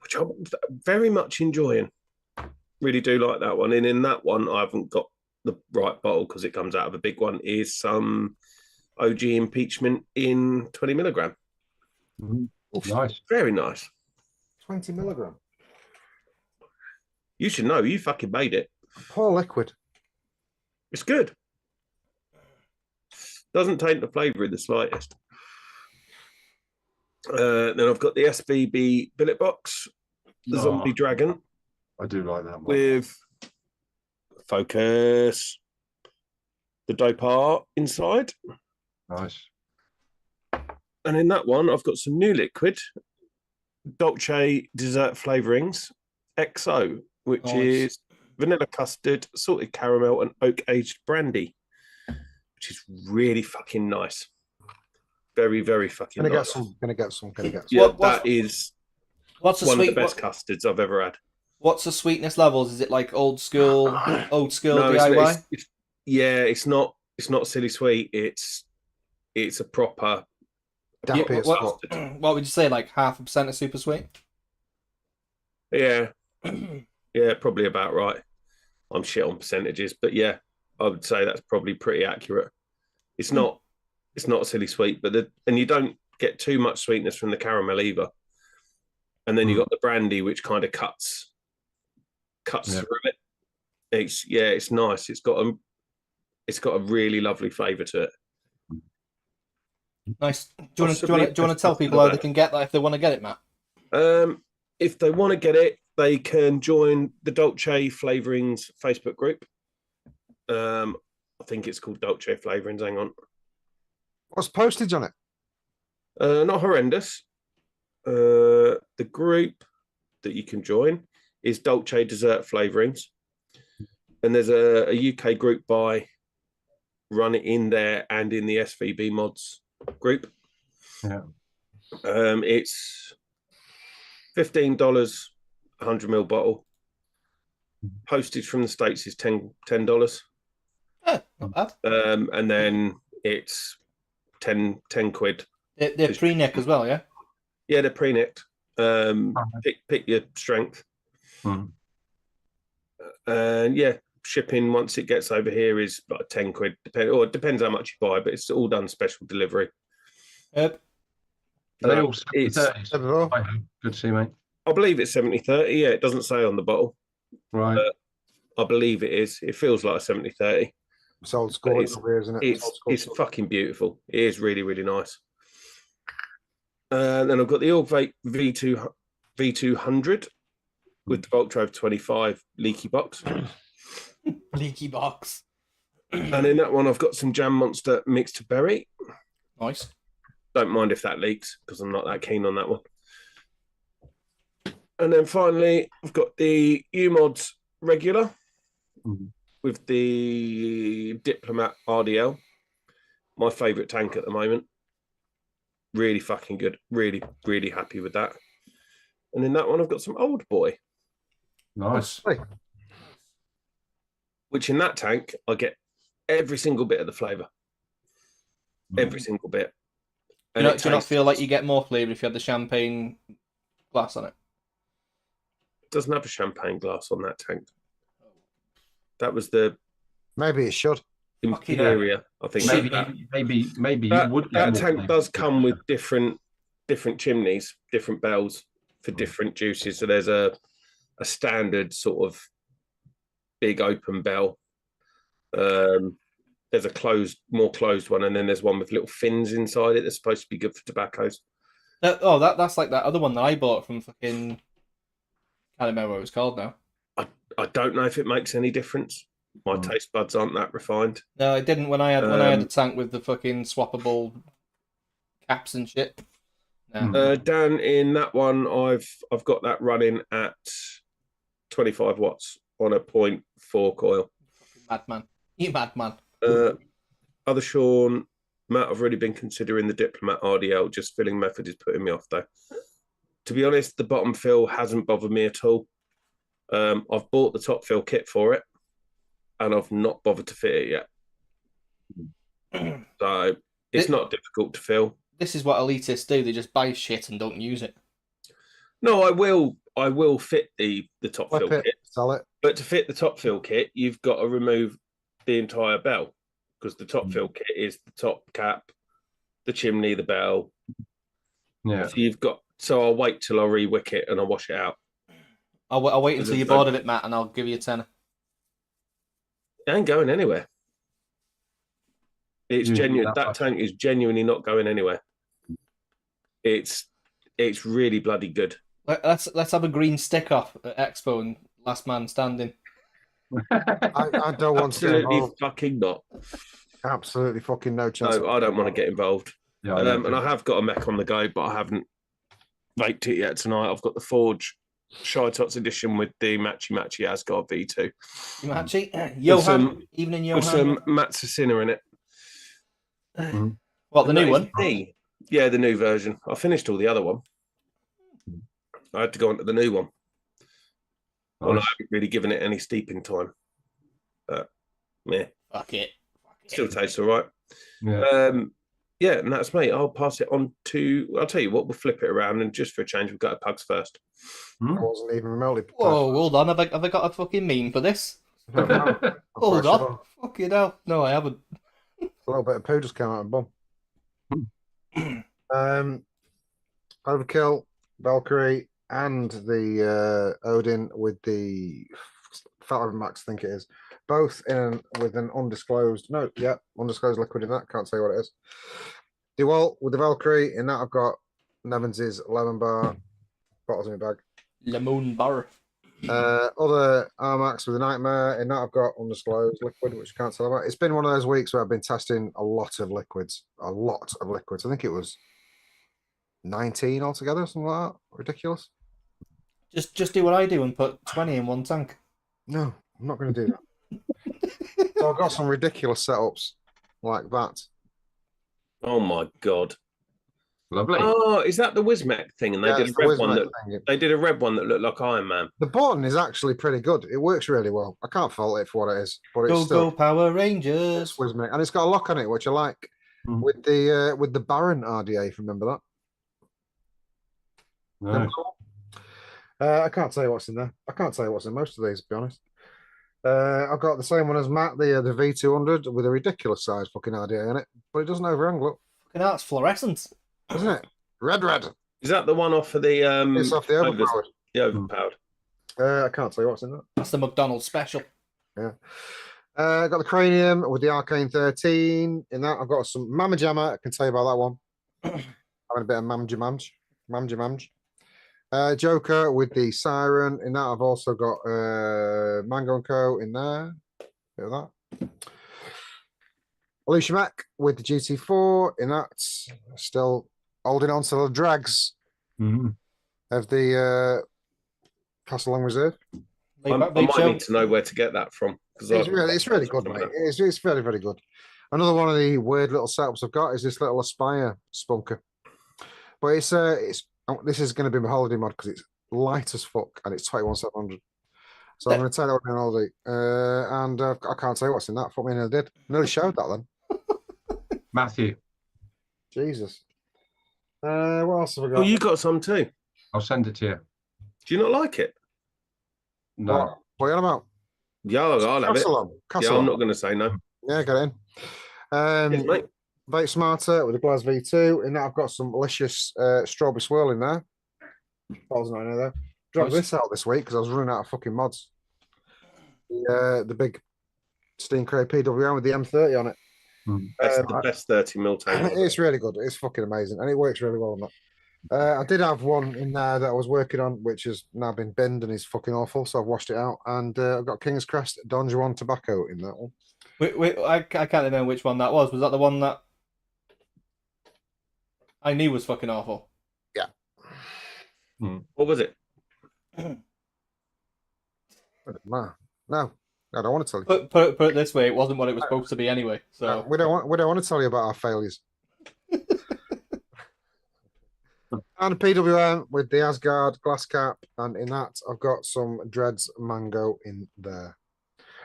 which I'm very much enjoying. Really do like that one. And in that one, I haven't got the right bottle because it comes out of a big one, is some OG impeachment in 20 milligram. Nice. Very nice. 20 milligram. You should know. You fucking made it. Poor liquid. It's good. Doesn't taint the flavour in the slightest. Then I've got the SVB billet box, the Zombie Dragon. I do like that one. With Focus, the dope art inside. Nice. And in that one, I've got some new liquid, Dolce dessert flavourings, XO, which is vanilla custard, salted caramel, and oak aged brandy, which is really fucking nice. Very, very fucking nice. Gonna get some. Yeah, that is what's one of the best custards I've ever had. What's the sweetness levels? Is it like old school No, DIY? It's not silly sweet. It's a proper. What would you say? Like 0.5% of super sweet? Yeah, yeah, probably about right. I'm shit on percentages, but yeah, I would say that's probably pretty accurate. It's not silly sweet, and you don't get too much sweetness from the caramel either. And then you got the brandy, which kind of cuts through it. It's nice. It's got a really lovely flavour to it. Nice. Do you want to tell people how they can get that if they want to get it, Matt? If they want to get it, they can join the Dolce Flavourings Facebook group. I think it's called Dolce Flavourings. Hang on. What's postage on it? Not horrendous. The group that you can join is Dolce Dessert Flavourings. And there's a UK group buy, run it in there and in the SVB mods group. Yeah. It's $15, 100ml bottle. Postage from the States is $10. Not bad. And then it's 10 quid. They're pre-nick as well, yeah? Yeah, they're pre-nicked. Pick your strength. And yeah, shipping once it gets over here is like 10 quid. It depends how much you buy, but it's all done special delivery. Yep. They all it's, good to see, mate. I believe it's 70/30. Yeah, it doesn't say on the bottle. Right. I believe it is. It feels like a 70/30. It's old school, isn't it? It's fucking beautiful. It is really, really nice. And then I've got the Org Vape V200 with the Voltrove 25 leaky box. Leaky box. And in that one, I've got some Jam Monster mixed berry. Nice. Don't mind if that leaks because I'm not that keen on that one. And then finally, I've got the U-Mods regular with the Diplomat RDL. My favourite tank at the moment. Really fucking good. Really, really happy with that. And in that one, I've got some Old Boy. Nice. Which in that tank, I get every single bit of the flavour. Every single bit. And do you not feel like you get more flavour if you had the champagne glass on it? It doesn't have a champagne glass on that tank. That was Maybe it should. inferior, I think. Maybe that tank does come with different chimneys, different bells for different juices. So there's a standard sort of big open bell. There's a more closed one, and then there's one with little fins inside it that's supposed to be good for tobaccos. That's like that other one that I bought from fucking. I don't remember what it was called now. I don't know if it makes any difference. My taste buds aren't that refined. No, it didn't when I had the tank with the fucking swappable caps and shit. No. Dan, in that one, I've got that running at 25 watts on a 0.4 coil. Madman. You madman. Other Sean, Matt, I've really been considering the Diplomat RDL. Just filling method is putting me off though. To be honest, the bottom fill hasn't bothered me at all. I've bought the top fill kit for it, and I've not bothered to fit it yet. So it's not difficult to fill. This is what elitists do. They just buy shit and don't use it. No, I will fit the top fill kit. Sell it. But to fit the top fill kit, you've got to remove the entire bell, because the top fill kit is the top cap, the chimney, the bell. Yeah. So I'll wait till I re-wick it and I'll wash it out. I'll wait until you're bored of it, Matt, and I'll give you a tenner. It ain't going anywhere. It's genuine. That tank is genuinely not going anywhere. It's really bloody good. Let's have a green stick off at Expo and last man standing. I don't want to get Absolutely involved. fucking not. Absolutely fucking no chance. No, I don't want to get involved. Yeah, and I have got a mech on the go, but I haven't vaped it yet tonight. I've got the Forge Shy Tots edition with the Matchy Asgard V2. Matchy? Johan? Evening, Johan? With some Matsushina in it. What, the new one? Yeah, the new version. I finished all the other one. I had to go on to the new one. Well, I haven't really given it any steeping time. But, yeah. Fuck it. Still tastes all right. Yeah. And that's me. I'll pass it on to... I'll tell you what, we'll flip it around, and just for a change, we've got a pugs first. I wasn't even remotely prepared. Whoa, hold on. Have I got a fucking meme for this? No, Hold on. Fucking hell. No, I haven't. A little bit of poo just came out of the bum. Overkill, Valkyrie, and the Odin with the Fat Max, I think it is. Both with an undisclosed undisclosed liquid in that. Can't say what it is. DeWalt with the Valkyrie. In that, I've got Nevans's lemon bar bottles in my bag. Lemon bar. Other Armax with a Nightmare. In that, I've got undisclosed liquid, which I can't tell about. It's been one of those weeks where I've been testing a lot of liquids. I think it was 19 altogether, something like that. Ridiculous. Just do what I do and put 20 in one tank. No, I'm not going to do that. So I've got some ridiculous setups like that. Oh my god! Lovely. Oh, is that the Wismec thing? And they did a red one that thing. they did a red one that looked like Iron Man. The button is actually pretty good. It works really well. I can't fault it for what it is, but it's still Go Power Rangers. and it's got a lock on it, which I like. With the Baron RDA, if you remember that. No. I can't tell you what's in there. I can't tell you what's in most of these, to be honest. I've got the same one as Matt, the V200 with a ridiculous size fucking RDA in it, but it doesn't overhang. Look, Fucking hell, it's fluorescent, isn't it? Red. Is that the one off of the? It's off the overpowered. The overpowered. I can't tell you what's in that. That's the McDonald's special. Yeah. I got the Cranium with the Arcane 13. In that, I've got some Mama Jamma. I can tell you about that one. Having a bit of Mamja. Joker with the Siren. In that, I've also got Mango & Co. in there. Bit of that. Alicia Mac with the GT4. In that, still holding on to the drags of the Castle Long Reserve. I might need to know where to get that from. It's really good, mate. It's very, very good. Another one of the weird little setups I've got is this little Aspire spunker. But this is going to be my holiday mod because it's light as fuck and it's 21,700. So I'm going to take that on holiday. And I can't say what's in that. Fuck me, I did. Nearly showed that then. Matthew. Jesus. What else have I got? Oh, you got some too. I'll send it to you. Do you not like it? No. What are you on about? Yeah, I'll have it. Castle. Yeah, I'm not going to say no. Yeah, get in. Yes, mate. Vape Smarter with the Glass V2. In that, I've got some delicious strawberry swirl in there. Bottles not in there. Dropped this out this week because I was running out of fucking mods. The big Steam Cray PWM with the M30 on it. That's the best 30mm tank. It's really good. It's fucking amazing. And it works really well on that. I did have one in there that I was working on, which has now been binned and is fucking awful. So I've washed it out. And I've got King's Crest Don Juan tobacco in that one. Wait, I can't remember which one that was. Was that the one that I knew was fucking awful? Yeah. What was it? No, I don't want to tell you. Put it this way, it wasn't what it was supposed to be anyway. So we don't want to tell you about our failures. And a PWM with the Asgard glass cap, and in that I've got some Dreads Mango in there.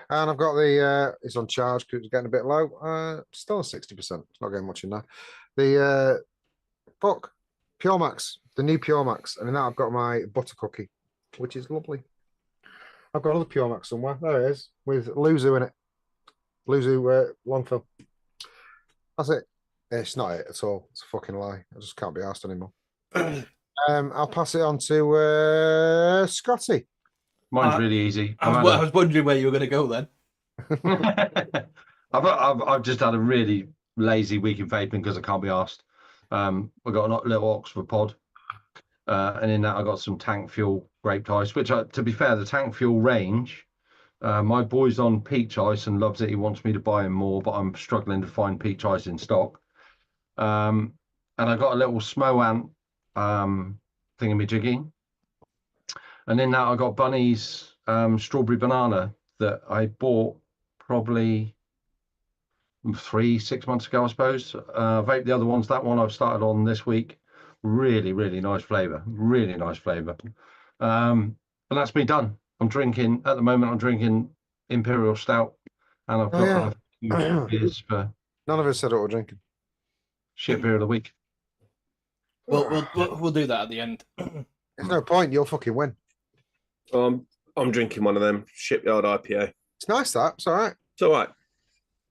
And I've got the it's on charge because it's getting a bit low. Still 60%. It's not getting much in there. The Pure Max, the new Pure Max, and in that I've got my butter cookie, which is lovely. I've got another Pure Max somewhere. There it is, with Luzu in it. Blue Zoo Longfill. That's it. It's not it at all. It's a fucking lie. I just can't be asked anymore. I'll pass it on to Scotty. Mine's really easy. I was wondering where you were going to go then. I've just had a really lazy week in vaping because I can't be asked. I got a little Oxford pod, and in that I got some Tank Fuel grape ice. Which, to be fair, the Tank Fuel range, my boy's on peach ice and loves it. He wants me to buy him more, but I'm struggling to find peach ice in stock. And I got a little Smo Ant thingamajiggy. And in that, I got Bunny's strawberry banana that I bought probably 3-6 months ago, I suppose. Vape the other ones. That one I've started on this week. Really, really nice flavour. Really nice flavour. And that's me done. I'm drinking, at the moment, I'm drinking Imperial Stout. And I've got a few beers for... None of us said what we're drinking. Shit beer of the week. We'll do that at the end. There's no point. You'll fucking win. I'm drinking one of them Shipyard IPA. It's nice, that. It's all right. It's all right.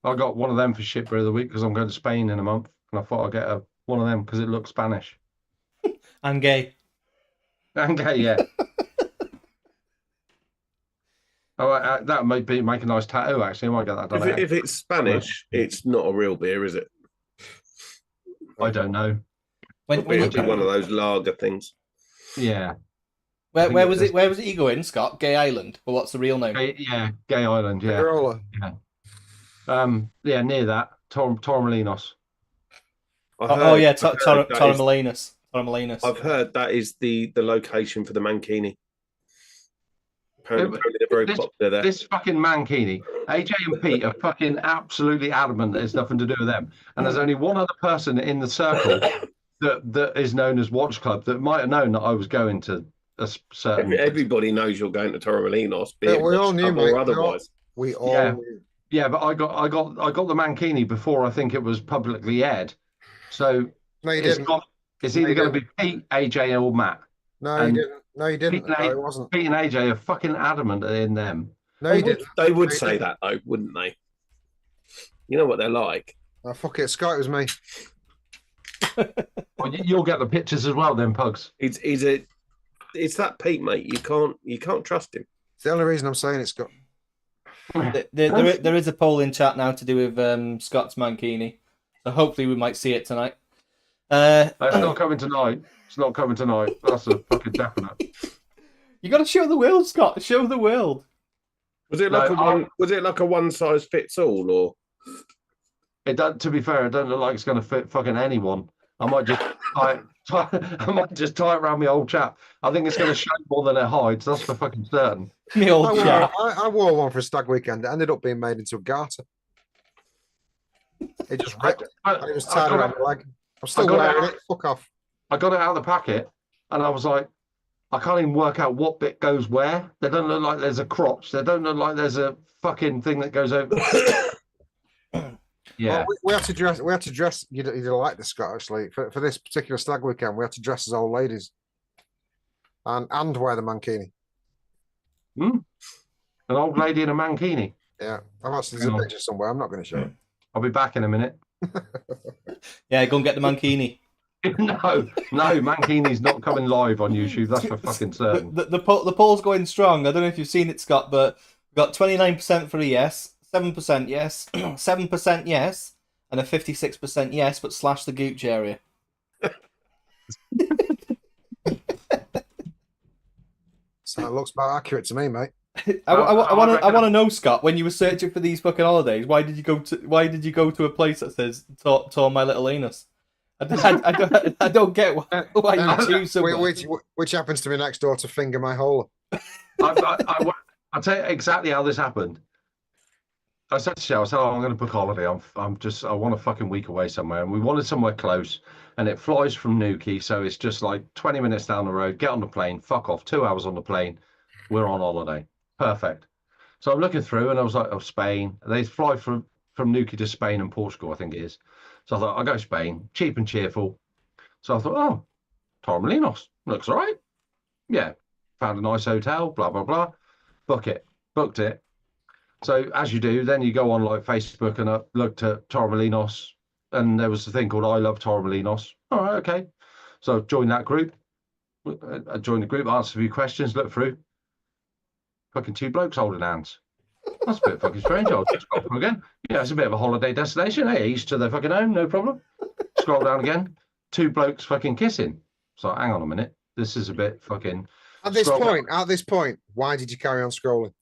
I got one of them for shit beer of the week because I'm going to Spain in a month. And I thought I'd get one of them because it looks Spanish. And gay. And gay, yeah. Oh, that might make a nice tattoo, actually. I might get that done. If it's Spanish, it's not a real beer, is it? I don't know. It'll be one of those lager things. Yeah. Where was it? Where was it you going, Scott? Gay Island. Well, what's the real name? Gay Island. Yeah. Yeah. Yeah, near that. Torremolinos. Torremolinos. I've heard that is the location for the Mankini. Apparently they're very popular there. This fucking Mankini, AJ and Pete are fucking absolutely adamant that it's nothing to do with them. And there's only one other person in the circle that is known as Watch Club that might have known that I was going to a certain. Everybody knows you're going to Torremolinos. Yeah, we all knew, mate. Otherwise, we all knew. Yeah, but I got the Mankini before I think it was publicly aired. So no, you didn't. It's either going to be Pete, AJ, or Matt. No, you didn't. No, you didn't. No, it wasn't. Pete and AJ are fucking adamant in them. No, you didn't. They would say that though, wouldn't they? You know what they're like. Oh, fuck it, Scott, it was me. Well, you'll get the pictures as well, then, Pugs. It's that Pete, mate. You can't trust him. It's the only reason I'm saying it, Scott. There is a poll in chat now to do with Scott's Mankini, so hopefully we might see it tonight. It's not coming tonight. It's not coming tonight. That's a fucking definite. You got to show the world, Scott. Show the world. Was it like a one size fits all, or? To be fair, it doesn't look like it's going to fit fucking anyone. I might just tie it around my old chap. I think it's going to show more than it hides. That's for fucking certain. My old chap. I wore one for a stag weekend. It ended up being made into a garter. It just ripped. It was tied around my leg. I'm still wearing it. Fuck off. I got it out of the packet, and I was like, I can't even work out what bit goes where. They don't look like there's a crotch. They don't look like there's a fucking thing that goes over. Yeah, well, we had to dress. We had to dress. You'd like this, Scott, actually, for this particular stag weekend. We had to dress as old ladies, and wear the mankini. An old lady in a mankini. Yeah, I've actually there's a picture somewhere. I'm not going to show it. I'll be back in a minute. Yeah, go and get the mankini. No, Mankini's not coming live on YouTube. That's for fucking certain. The poll's going strong. I don't know if you've seen it, Scott, but we've got 29% for a yes, 7% yes, 7% yes, and a 56% yes, but slash the gooch area. So it looks about accurate to me, mate. I want to know, Scott, when you were searching for these fucking holidays, why did you go to a place that says "Tore my little anus"? I don't get why you choose someone. Which happens to be next door to Finger My Hole. I'll tell you exactly how this happened. I said to Shell, I'm going to book a holiday. I want a fucking week away somewhere, and we wanted somewhere close. And it flies from Newquay, so it's just like 20 minutes down the road. Get on the plane, fuck off. 2 hours on the plane. We're on holiday. Perfect. So I'm looking through, and I was like, oh, Spain. They fly from Newquay to Spain and Portugal, I think it is. So I thought, I'll go Spain, cheap and cheerful. So I thought, oh, Torremolinos, looks all right. Yeah, found a nice hotel, blah, blah, blah. Booked it. So as you do, then you go on like Facebook, and I looked at Torremolinos, and there was a thing called I Love Torremolinos. All right, okay. So I joined that group. I joined the group, answered a few questions, looked through. Fucking two blokes holding hands. That's a bit fucking strange. I'll just scroll through again. Yeah, it's a bit of a holiday destination. Hey, each to their fucking own, no problem. Scroll down again. Two blokes fucking kissing. So hang on a minute. This is a bit fucking. At this point, why did you carry on scrolling?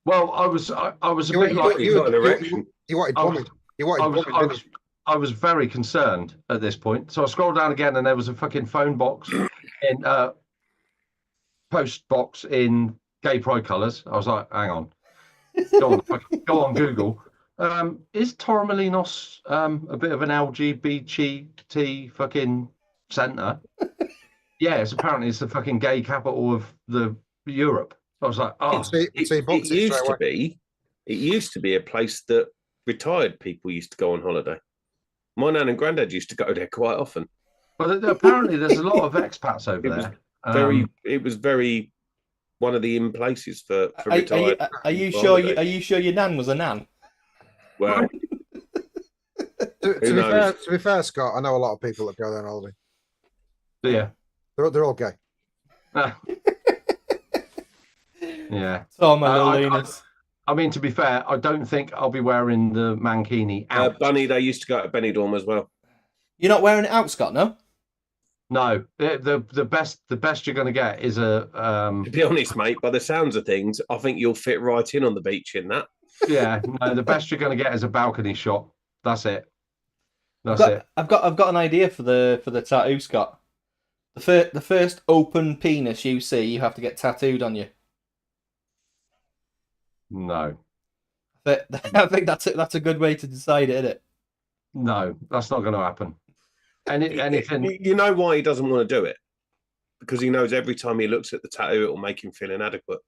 Well, I was a bit like you wanted bumming. I was very concerned at this point. So I scrolled down again, and there was a fucking phone box in post box in gay pride colours. I was like, hang on. Go on Google. Is Torremolinos a bit of an LGBT fucking centre? Yeah, apparently it's the fucking gay capital of the Europe. I was like, oh, it used to be a place that retired people used to go on holiday. My nan and granddad used to go there quite often. But apparently there's a lot of expats over there. It was very one of the in places for retired. Are you sure? Are you sure your nan was a nan? Well, to be fair, Scott, I know a lot of people that go there on holiday. Yeah, they're all gay. Yeah. Oh my I mean, to be fair, I don't think I'll be wearing the mankini out. Bunny, they used to go to Benidorm as well. You're not wearing it out, Scott? No. No, the best you're going to get is a. To be honest, mate, by the sounds of things, I think you'll fit right in on the beach in that. Yeah, no, the best you're going to get is a balcony shot. That's it. I've got an idea for the tattoo, Scott. The first open penis you see, you have to get tattooed on you. No. I think that's a good way to decide it, isn't it? No, that's not going to happen. Anything. You know why he doesn't want to do it? Because he knows every time he looks at the tattoo, it will make him feel inadequate.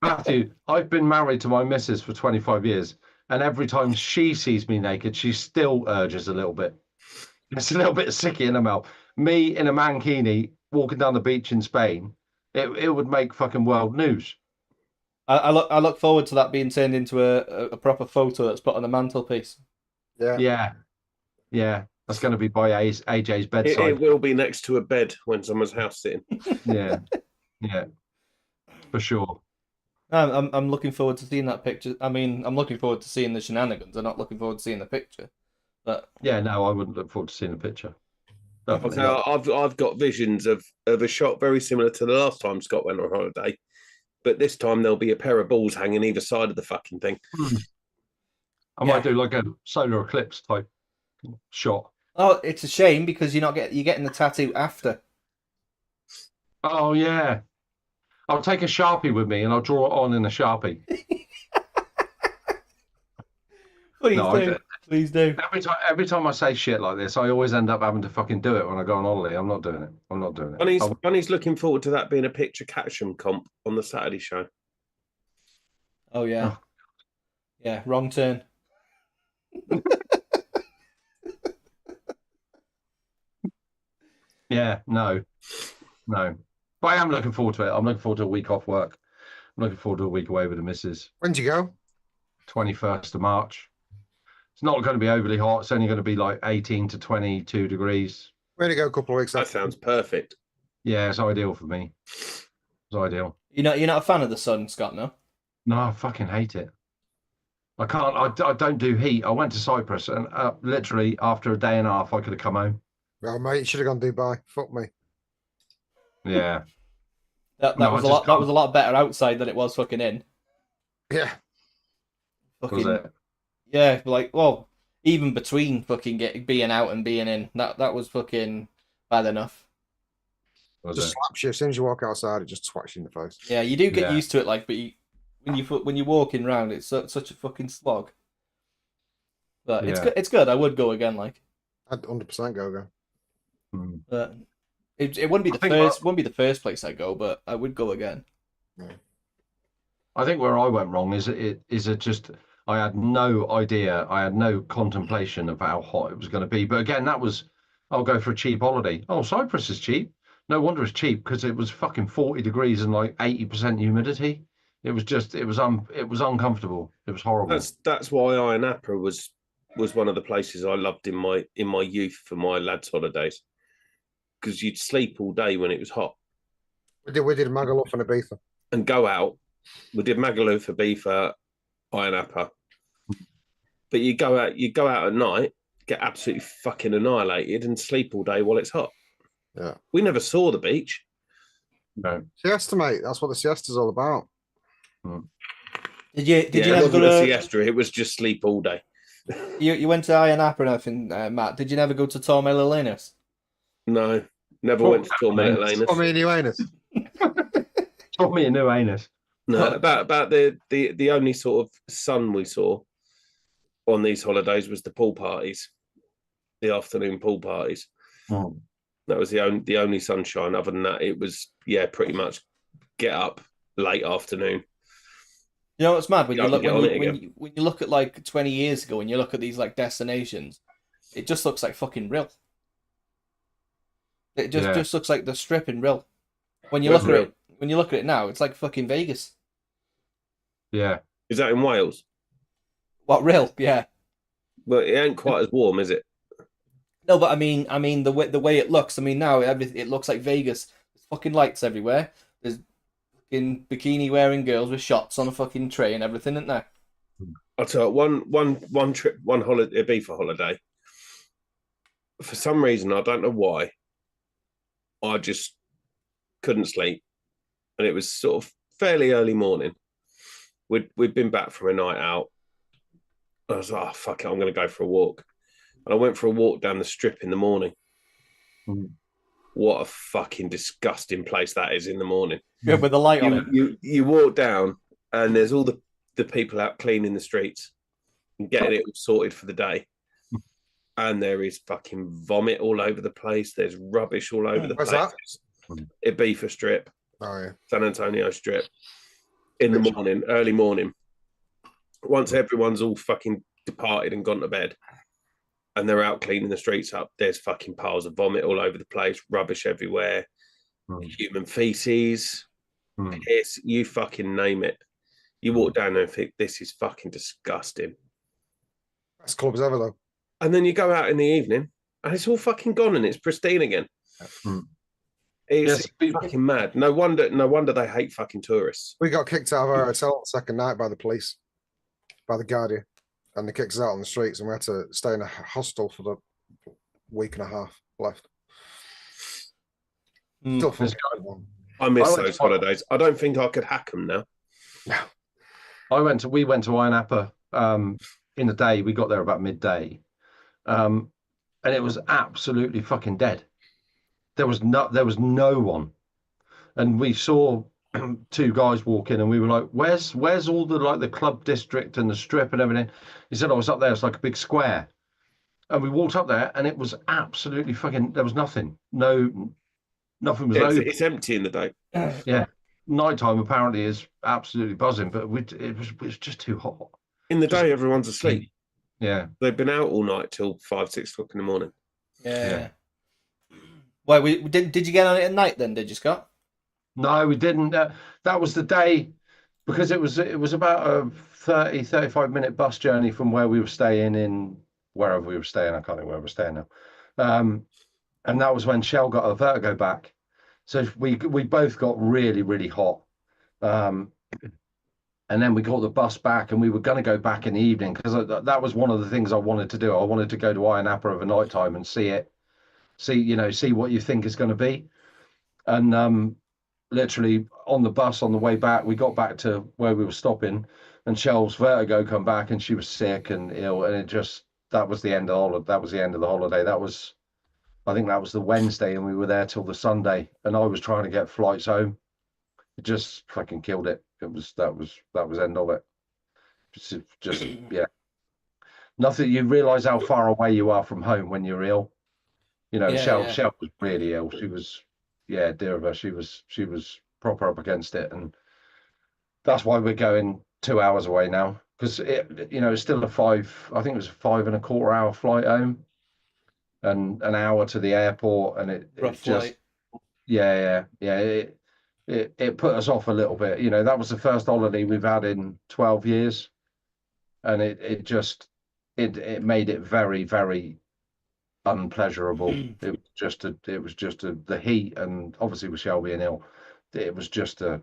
Matthew, I've been married to my missus for 25 years, and every time she sees me naked, she still urges a little bit. It's a little bit sicky in her mouth. Me in a mankini walking down the beach in Spain, it would make fucking world news. I look forward to that being turned into a proper photo that's put on the mantelpiece. Yeah. That's going to be by AJ's bedside. It will be next to a bed when someone's house sitting. Yeah, for sure. I'm looking forward to seeing that picture. I mean, I'm looking forward to seeing the shenanigans. I'm not looking forward to seeing the picture. But yeah, no, I wouldn't look forward to seeing the picture. I've got visions of a shot very similar to the last time Scott went on holiday, but this time there'll be a pair of balls hanging either side of the fucking thing. I might do like a solar eclipse type shot. Oh, it's a shame because you're getting the tattoo after. Oh yeah, I'll take a Sharpie with me and I'll draw it on in a Sharpie. Please do. Every time I say shit like this, I always end up having to fucking do it when I go on holiday. I'm not doing it. Bunny's looking forward to that being a picture caption comp on the Saturday show. Oh yeah, yeah. Wrong turn. Yeah, no. But I am looking forward to it. I'm looking forward to a week off work. I'm looking forward to a week away with the missus. When'd you go? 21st of March. It's not going to be overly hot. It's only going to be like 18 to 22 degrees. Where'd you go a couple of weeks? That sounds perfect. Yeah, it's ideal for me. It's ideal. You're not a fan of the sun, Scott, no? No, I fucking hate it. I can't. I don't do heat. I went to Cyprus and literally after a day and a half, I could have come home. Oh, mate, you should have gone Dubai. Fuck me. Yeah. That was a lot better outside than it was fucking in. Yeah. Fucking, was it? Yeah, like, well, even between fucking being out and being in, that was fucking bad enough. Just slaps you as soon as you walk outside. It just swats you in the face. Yeah, you do get used to it, like, but when you're walking around, it's such a fucking slog. But it's good. I would go again, like. I'd 100% go again. But it wouldn't be the first place I go, but I would go again. Yeah. I think where I went wrong is just I had no idea, I had no contemplation of how hot it was going to be. But again, I'll go for a cheap holiday. Oh, Cyprus is cheap. No wonder it's cheap because it was fucking 40 degrees and like 80% humidity. It was just it was uncomfortable. It was horrible. That's why Iron Appa was one of the places I loved in my youth for my lads' holidays, because you'd sleep all day when it was hot. We did Magaluf and Ibiza. And go out. We did Magaluf, Ibiza, Iron Appa. But you go out at night, get absolutely fucking annihilated, and sleep all day while it's hot. Yeah. We never saw the beach. No. Siesta, mate. That's what the siesta's all about. Did you It never go wasn't a to siesta? It was just sleep all day. you went to Iron Appa and everything, Matt? Did you never go to Tormel Linus? No, never went to Torment Lanus. Tommy and Uranus. Taught me a new anus. No, about the only sort of sun we saw on these holidays was the pool parties, the afternoon pool parties. Oh. That was the only sunshine. Other than that, it was pretty much get up late afternoon. You know what's mad when Yeah, when you look at like 20 years ago, and you look at these like destinations, it just looks like fucking Rill. It just looks like the strip in Rill. When you look at it now, it's like fucking Vegas. Yeah. Is that in Wales? What, Rill? Yeah. Well, it ain't quite as warm, is it? No, but I mean the way it looks. I mean now it looks like Vegas. There's fucking lights everywhere. There's fucking bikini wearing girls with shots on a fucking tray and everything, isn't there? I'll tell you, one trip, one holiday, Ibiza holiday. For some reason, I don't know why, I just couldn't sleep, and it was sort of fairly early morning. We'd been back from a night out. I was like, oh, fuck it, I'm going to go for a walk. And I went for a walk down the strip in the morning. What a fucking disgusting place that is in the morning. Yeah, with the light on it. You walk down, and there's all the people out cleaning the streets and getting it all sorted for the day. And there is fucking vomit all over the place. There's rubbish all over the Where's place. that? Ibiza Strip, Oh yeah. San Antonio Strip. In the morning, early morning. Once everyone's all fucking departed and gone to bed, and they're out cleaning the streets up, there's fucking piles of vomit all over the place, rubbish everywhere, human feces, piss, you fucking name it. You walk down there and think, this is fucking disgusting. Best clubs ever though. And then you go out in the evening and it's all fucking gone and it's pristine again. It's fucking mad. No wonder they hate fucking tourists. We got kicked out of our hotel the second night by the police, by the Guardian, and they kicked us out on the streets, and we had to stay in a hostel for the week and a half left. Still fun. I miss those holidays. I don't think I could hack them now. No. We went to Iron Appa in the day. We got there about midday, and it was absolutely fucking dead. There was no one, and we saw two guys walk in, and we were like, "Where's all the like the club district and the strip and everything?" He said, "Oh, it's up there. It's like a big square." And we walked up there, and it was absolutely fucking. There was nothing. Nothing was open. It's empty in the day. Yeah, nighttime apparently is absolutely buzzing, but it was just too hot. In the day, everyone's asleep. Yeah, they've been out all night till 5, 6 o'clock in the morning. Yeah. Well, did you get on it at night then? Did you, Scott? No, we didn't. That was the day, because it was about a 35 minute bus journey from where we were staying in wherever we were staying. I can't think where we're staying now. And that was when Shell got a vertigo back. So we both got really, really hot. And then we got the bus back, and we were going to go back in the evening, because that was one of the things I wanted to do. I wanted to go to Iron Appa over night time and see what you think is going to be. And literally on the bus on the way back, we got back to where we were stopping, and Shell's vertigo come back, and she was sick and ill, and that was the end of the holiday. I think that was the Wednesday, and we were there till the Sunday, and I was trying to get flights home. It just fucking killed it. That was end of it. Just yeah. Nothing. You realise how far away you are from home when you're ill. Shell was really ill. She was, dear of her. She was proper up against it, and that's why we're going 2 hours away now, because it's still I think it was a 5.25 hour flight home, and an hour to the airport, and it just, it put us off a little bit. You know, that was the first holiday we've had in 12 years, and it just made it very, very unpleasurable. It was just the heat, and obviously with Shelby and ill, it was just that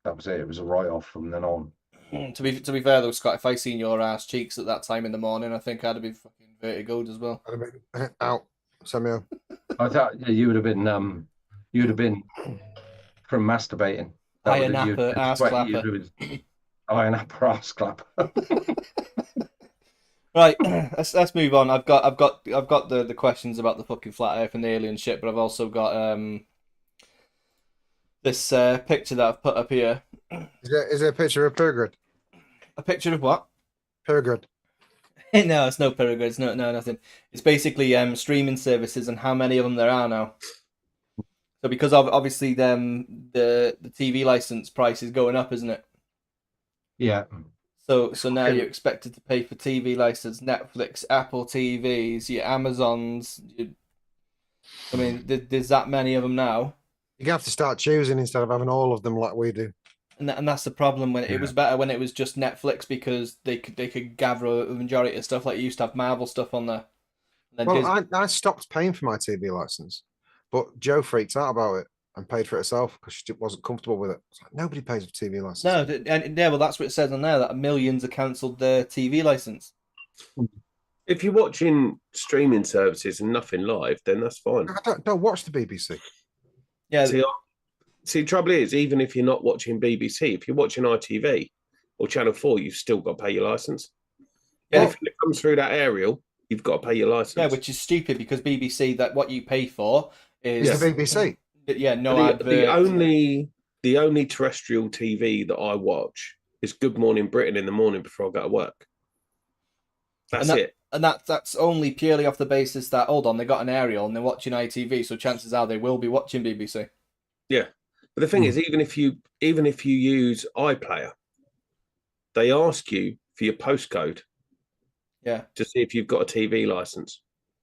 was it. It was a write off from then on. To be fair though, Scott, if I seen your ass cheeks at that time in the morning, I think I'd have been fucking vertigoed as well. I'd have been out, Samuel. I thought you would have been from masturbating. Iron apper, ass clapper. Iron apper, ass clapper. Right, let's move on. I've got the questions about the fucking flat Earth and alien shit, but I've also got this picture that I've put up here. Is there a picture of Purgrid? A picture of what? Purgrid. No, it's no pyramids. No, nothing. It's basically streaming services and how many of them there are now. So because obviously the TV license price is going up, isn't it? Yeah. So now you're expected to pay for TV license, Netflix, Apple TVs, your Amazons. I mean, there's that many of them now. You have to start choosing instead of having all of them like we do. And that's the problem. When it was better when it was just Netflix, because they could gather the majority of stuff. Like you used to have Marvel stuff on there. Well, I stopped paying for my TV license, but Joe freaked out about it and paid for it herself because she wasn't comfortable with it. It's like, nobody pays for TV license. No, and yeah, well, that's what it says on there, that millions have cancelled their TV license. If you're watching streaming services and nothing live, then that's fine. Don't watch the BBC. Yeah. See, the trouble is, even if you're not watching BBC, if you're watching ITV or Channel 4, you've still got to pay your license. Yeah. And if it comes through that aerial, you've got to pay your license. Yeah, which is stupid because BBC, that what you pay for is the BBC. Yeah, no advert. The only terrestrial TV that I watch is Good Morning Britain in the morning before I go to work. That's it. And that's only purely off the basis that, hold on, they got an aerial and they're watching ITV, so chances are they will be watching BBC. Yeah. But the thing is, even if you use iPlayer, they ask you for your postcode. Yeah. To see if you've got a TV license.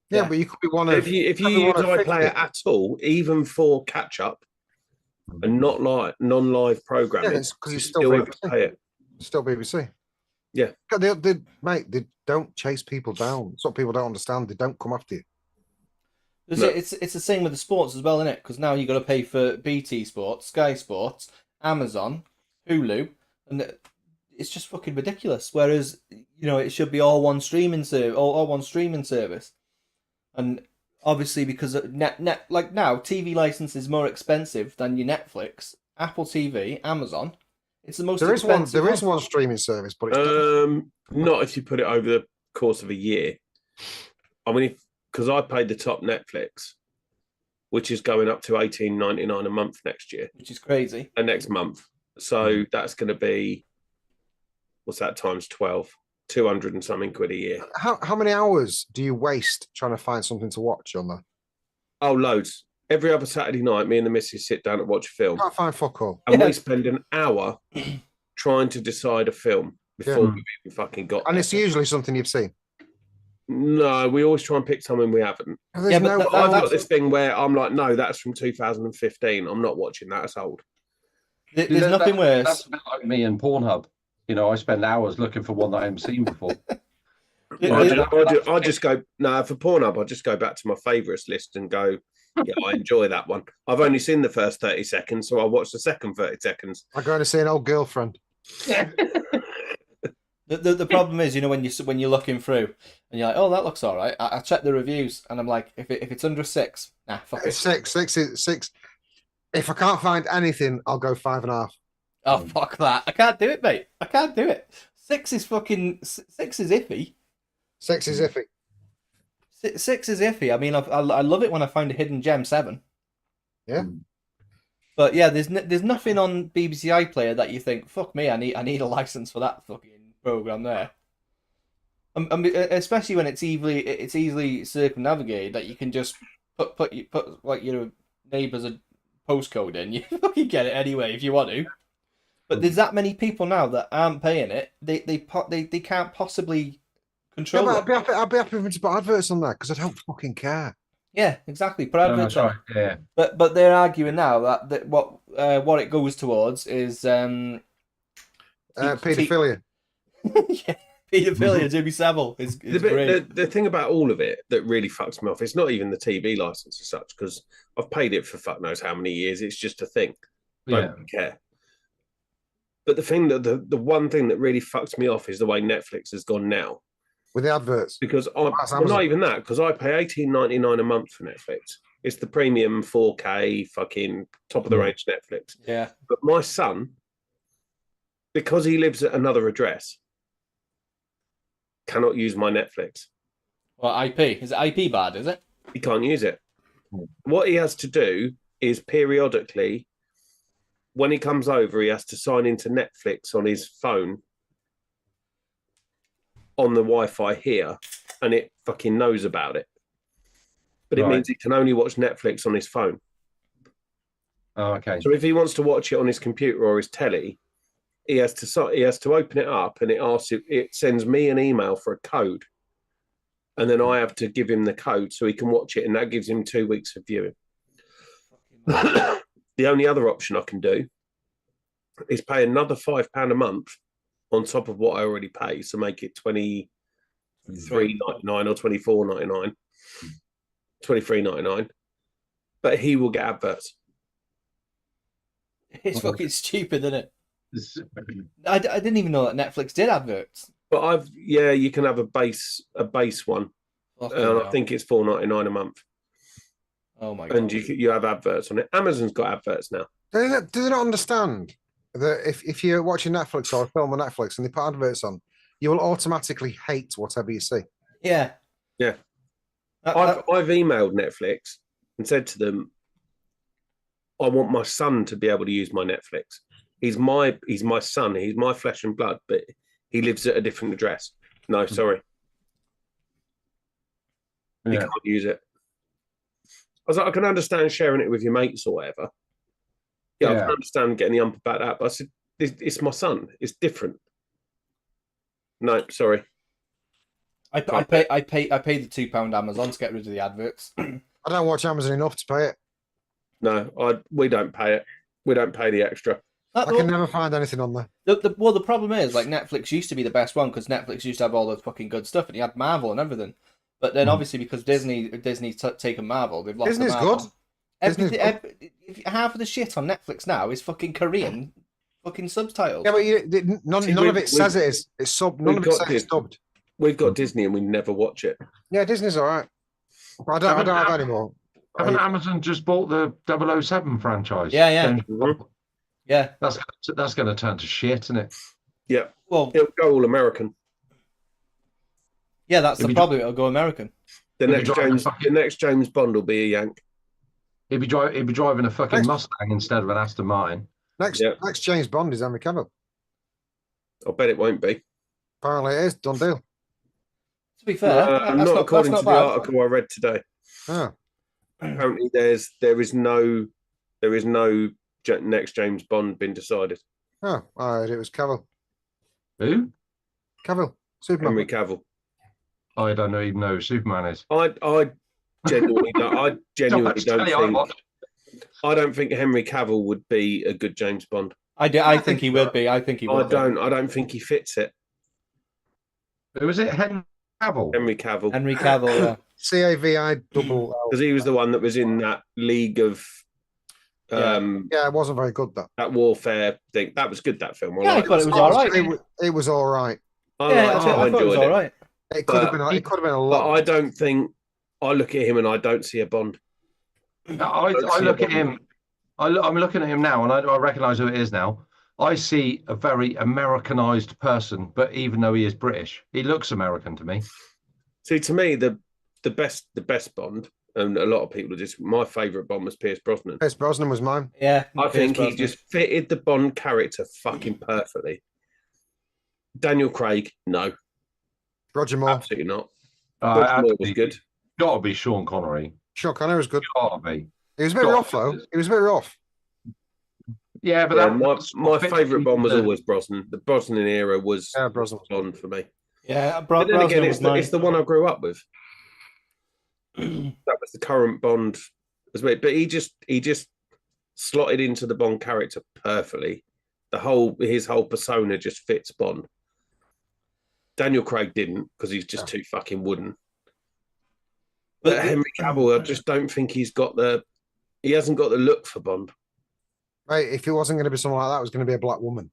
Yeah, but you could be one of. If you use iPlayer at all, even for catch up and not like non-live programming, because you still have to pay it. Still BBC. Yeah. They don't chase people down. It's what people don't understand. They don't come after you. No. It's the same with the sports as well, isn't it? Because now you've got to pay for BT Sports, Sky Sports, Amazon, Hulu, and it's just fucking ridiculous. Whereas, it should be all one streaming service, and obviously because like now TV license is more expensive than your Netflix, Apple TV, Amazon. It's the most expensive. There is one streaming service, but it's not if you put it over the course of a year. I mean, because I paid the top Netflix, which is going up to $18.99 a month next year, which is crazy. And next month, so that's going to be, what's that times 12? 200 and something quid a year. How many hours do you waste trying to find something to watch on there? Oh, loads. Every other Saturday night, me and the missus sit down and watch a film. Can't find fuck all. And we spend an hour trying to decide a film before we've even fucking got. And it's usually something you've seen. No, we always try and pick something we haven't. I've got this thing where I'm like, no, that's from 2015. I'm not watching that. It's old. There's nothing worse. That's a bit like me and Pornhub. I spend hours looking for one that I haven't seen before. I just go, no, for Pornhub, I just go back to my favourites list and go, yeah, I enjoy that one. I've only seen the first 30 seconds, so I'll watch the second 30 seconds. I'm going to see an old girlfriend. The problem is, when you're looking through and you're like, oh, that looks all right. I check the reviews and I'm like, if it's under 6, nah, fuck it. Six. If I can't find anything, I'll go 5.5. Oh, fuck that. I can't do it, mate. I can't do it. 6 is iffy. 6 is iffy. 6 is iffy. I mean, I love it when I find a hidden gem 7. Yeah. But yeah, there's nothing on BBC iPlayer that you think, fuck me, I need a license for that fucking program there. Especially when it's easily circumnavigated, that you can just put like your neighbour's postcode in, you fucking get it anyway if you want to. But there's that many people now that aren't paying it. They can't possibly control it. I'd be happy for them to put adverts on there because I don't fucking care. Yeah, exactly. Put No, adverts that's on. right. Yeah. But they're arguing now that what it goes towards is Paedophilia. yeah, paedophilia. Jimmy Savile is great. The thing about all of it that really fucks me off, it's not even the TV license as such, because I've paid it for fuck knows how many years. It's just a thing. Don't care. But the one thing that really fucks me off is the way Netflix has gone now. With the adverts. Because not even that, because I pay $18.99 a month for Netflix. It's the premium 4K fucking top of the range Netflix. Yeah. But my son, because he lives at another address, cannot use my Netflix. Well, IP. Is it IP bad, is it? He can't use it. What he has to do is periodically, when he comes over, he has to sign into Netflix on his phone on the Wi-Fi here, and it fucking knows about it. But it means he can only watch Netflix on his phone. Oh, okay. So if he wants to watch it on his computer or his telly, he has to open it up, and it sends me an email for a code, and then I have to give him the code so he can watch it, and that gives him 2 weeks of viewing. The only other option I can do is pay another £5 a month on top of what I already pay, so make it $23.99 or $24.99, $23.99. But he will get adverts. It's fucking stupid, isn't it? I didn't even know that Netflix did adverts. But you can have a base one, and I think it's $4.99 a month. Oh my god! And you have adverts on it. Amazon's got adverts now. Do they not understand that if you're watching Netflix or a film on Netflix and they put adverts on, you will automatically hate whatever you see? Yeah. I've emailed Netflix and said to them, I want my son to be able to use my Netflix. He's my son. He's my flesh and blood, but he lives at a different address. No, sorry. You can't use it. I was like, I can understand sharing it with your mates or whatever. I can understand getting the ump about that. But I said, it's my son. It's different. No, sorry. I pay the £2 Amazon to get rid of the adverts. I don't watch Amazon enough to pay it. No, we don't pay it. We don't pay the extra. I can never find anything on there. The problem is, like, Netflix used to be the best one because Netflix used to have all the fucking good stuff, and you had Marvel and everything. But then, obviously, because Disney's taken Marvel, they've lost Disney's Marvel. good. Half of the shit on Netflix now is fucking Korean fucking subtitles. Yeah, but none of it says it is. It's sub. None of it says it's dubbed. We've got Disney and we never watch it. Yeah, Disney's all right. I don't have any more. Haven't Amazon just bought the 007 franchise? Yeah. Yeah. That's going to turn to shit, isn't it? Yeah. Well, it'll go all American. Yeah, that's the problem. It'll go American. The next James Bond will be a Yank. He'd be driving a fucking Mustang instead of an Aston Martin. Next James Bond is Henry Cavill. I bet it won't be. Apparently it is. Done deal. To be fair, not according to the article I read today. Oh. Apparently there is no next James Bond been decided. Oh, I heard it was Cavill. Who? Cavill. Superman. Henry Cavill. I don't even know who Superman is. I genuinely don't think. I don't think Henry Cavill would be a good James Bond. I think he would be. I think he would. I don't think he fits it. Who is it? Henry Cavill. Henry Cavill. Henry Cavill. Yeah. CAVI double L. Because he was the one that was in that League of. Yeah, it wasn't very good. That warfare thing. That was good. That film. I thought it was all right. It was all right. I thought it was all right. It could have been. It could have been a lot. But I don't think. I look at him and I don't see a Bond. I look at him. I'm looking at him now, and I recognise who it is now. I see a very Americanized person, but even though he is British, he looks American to me. See, to me, the best Bond, and a lot of people are just. My favourite Bond was Pierce Brosnan. Pierce Brosnan was mine. Yeah, I think he just fitted the Bond character fucking perfectly. Daniel Craig, no. Roger Moore, absolutely not. Roger Moore was good. Got to be Sean Connery. Sean Connery was good. Got to be. He was a bit rough though. He was a bit rough. Yeah, but my favourite Bond was always Brosnan. The Brosnan era was Brosnan Bond for me. Yeah, but then again, it's the one I grew up with. That was the current Bond as well. But he just slotted into the Bond character perfectly. His whole persona just fits Bond. Daniel Craig didn't because he's just too fucking wooden. But Henry Cavill, I just don't think he hasn't got the look for Bond. Right, if it wasn't going to be someone like that, it was going to be a black woman.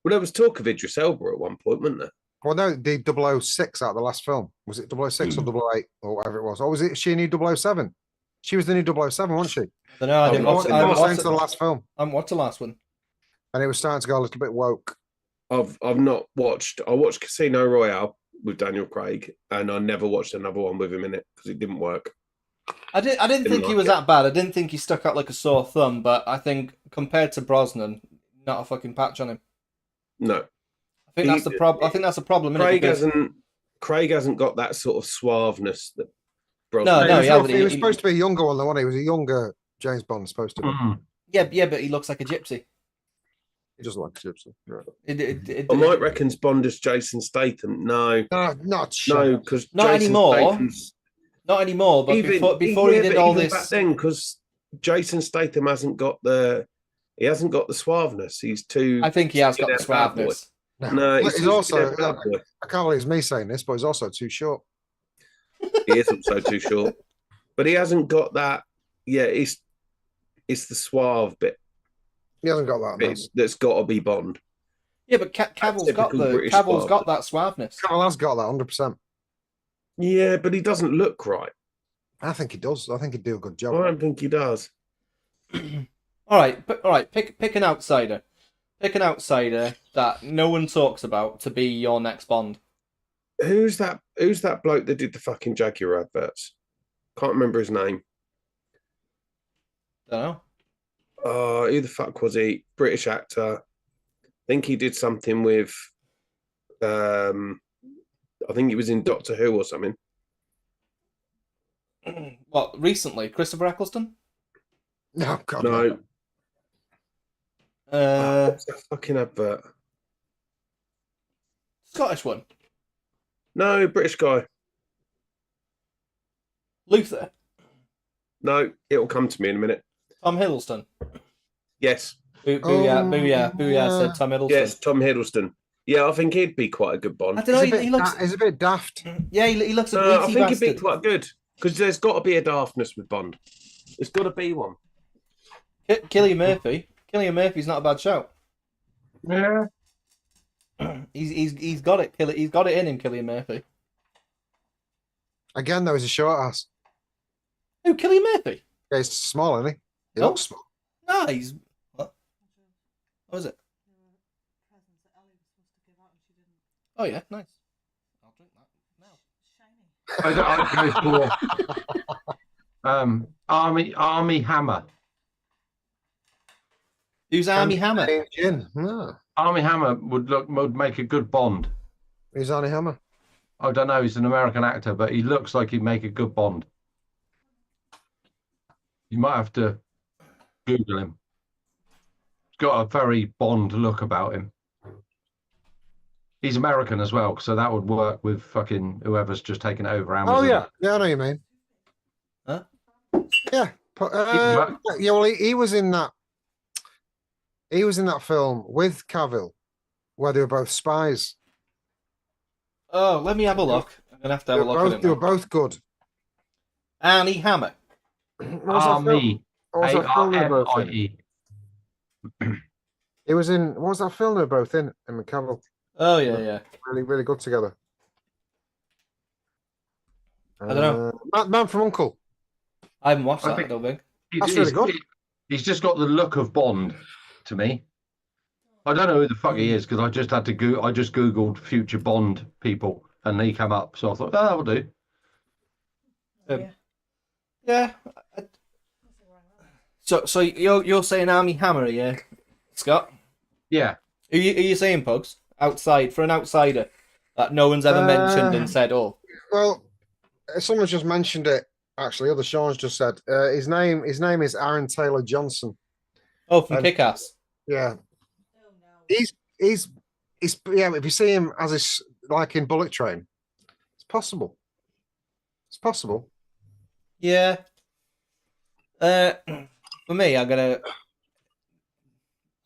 Well, there was talk of Idris Elba at one point, wasn't there? Well, no, the 006 out of the last film. Was it 006 or 008 or whatever it was? Or was it she a new 007? She was the new 007, wasn't she? I don't know. I didn't watch the last film. I haven't watched the last one. And it was starting to go a little bit woke. I've not watched. I watched Casino Royale with Daniel Craig, and I never watched another one with him in it because it didn't work. I didn't think he was that bad. I didn't think he stuck out like a sore thumb, but I think compared to Brosnan, not a fucking patch on him. No. I think that's the problem. I think that's a problem. Craig hasn't got that sort of suaveness that Brosnan. He was supposed to be a younger one, though, wasn't he? He was a younger James Bond, supposed to be. Yeah, but he looks like a gypsy. He doesn't like a gypsy. Right. I might reckons Bond is Jason Statham. No, because not anymore. Not anymore. But before he did all this, back then, because Jason Statham hasn't got the suaveness. He's too. I think he has got the suaveness. No, he's also. I can't believe it's me saying this, but he's also too short. He is also too short, but he hasn't got that. Yeah, it's the suave bit. He hasn't got that. That's got to be Bond. Yeah, but Cavill's got that suaveness. Cavill has got that 100%. Yeah, but he doesn't look right. I think he does. I think he'd do a good job. I don't think he does. All right. Pick an outsider. Pick an outsider that no one talks about to be your next Bond. Who's that bloke that did the fucking Jaguar adverts? Can't remember his name. Don't know. Who the fuck was he? British actor. I think he did something with. I think he was in Doctor Who or something. What, recently? Christopher Eccleston? No, God, no. What's that fucking advert? Scottish one? No, British guy. Luther? No, it'll come to me in a minute. Tom Hiddleston? Yes. Booyah said Tom Hiddleston. Yes, Tom Hiddleston. Yeah, I think he'd be quite a good Bond. I don't know, he looks... He's a bit daft. Yeah, he looks a I think bastard. he'd be quite good, because there's got to be a daftness with Bond. There's got to be one. Cillian Murphy. Cillian Murphy's not a bad shout. Yeah. He's got it. He's got it in him, Cillian Murphy. Again, though, he's a short ass. Who, Cillian Murphy? Yeah, he's small, isn't he? He looks small. No, he's... What was it? Oh, yeah, nice. I'll drink that now. I'd go for Army Hammer. Who's Army Hammer? No. Army Hammer would make a good Bond. Who's Army Hammer? I don't know. He's an American actor, but he looks like he'd make a good Bond. You might have to Google him. He's got a very Bond look about him. He's American as well, so that would work with fucking whoever's just taken over Amazon. Oh yeah, I know what you mean. Huh? Yeah, yeah. Well, he was in that. He was in that film with Cavill, where they were both spies. Oh, let me have a look. I'm gonna have to have a look at him. They were both good. Army Hammer. Army. A-R-M-I-E. It was in. What was that film they were both in? Him and Cavill. Oh yeah. Really, really good together. I don't know. Man from U.N.C.L.E. I haven't watched that. I don't think. That's really good. He's just got the look of Bond to me. I don't know who the fuck he is because I just had to go. I just googled future Bond people and he came up. So I thought, oh, that'll do. Yeah. So you're saying Army Hammer, yeah, Scott? Yeah. Are you saying, Pugs? Outside, for an outsider that no one's ever mentioned and said, oh. Well, someone's just mentioned it. Actually, other Sean's just said his name is Aaron Taylor Johnson. Oh, from Kick-Ass. Yeah. He's yeah. If you see him as like in Bullet Train, it's possible. It's possible. Yeah. For me,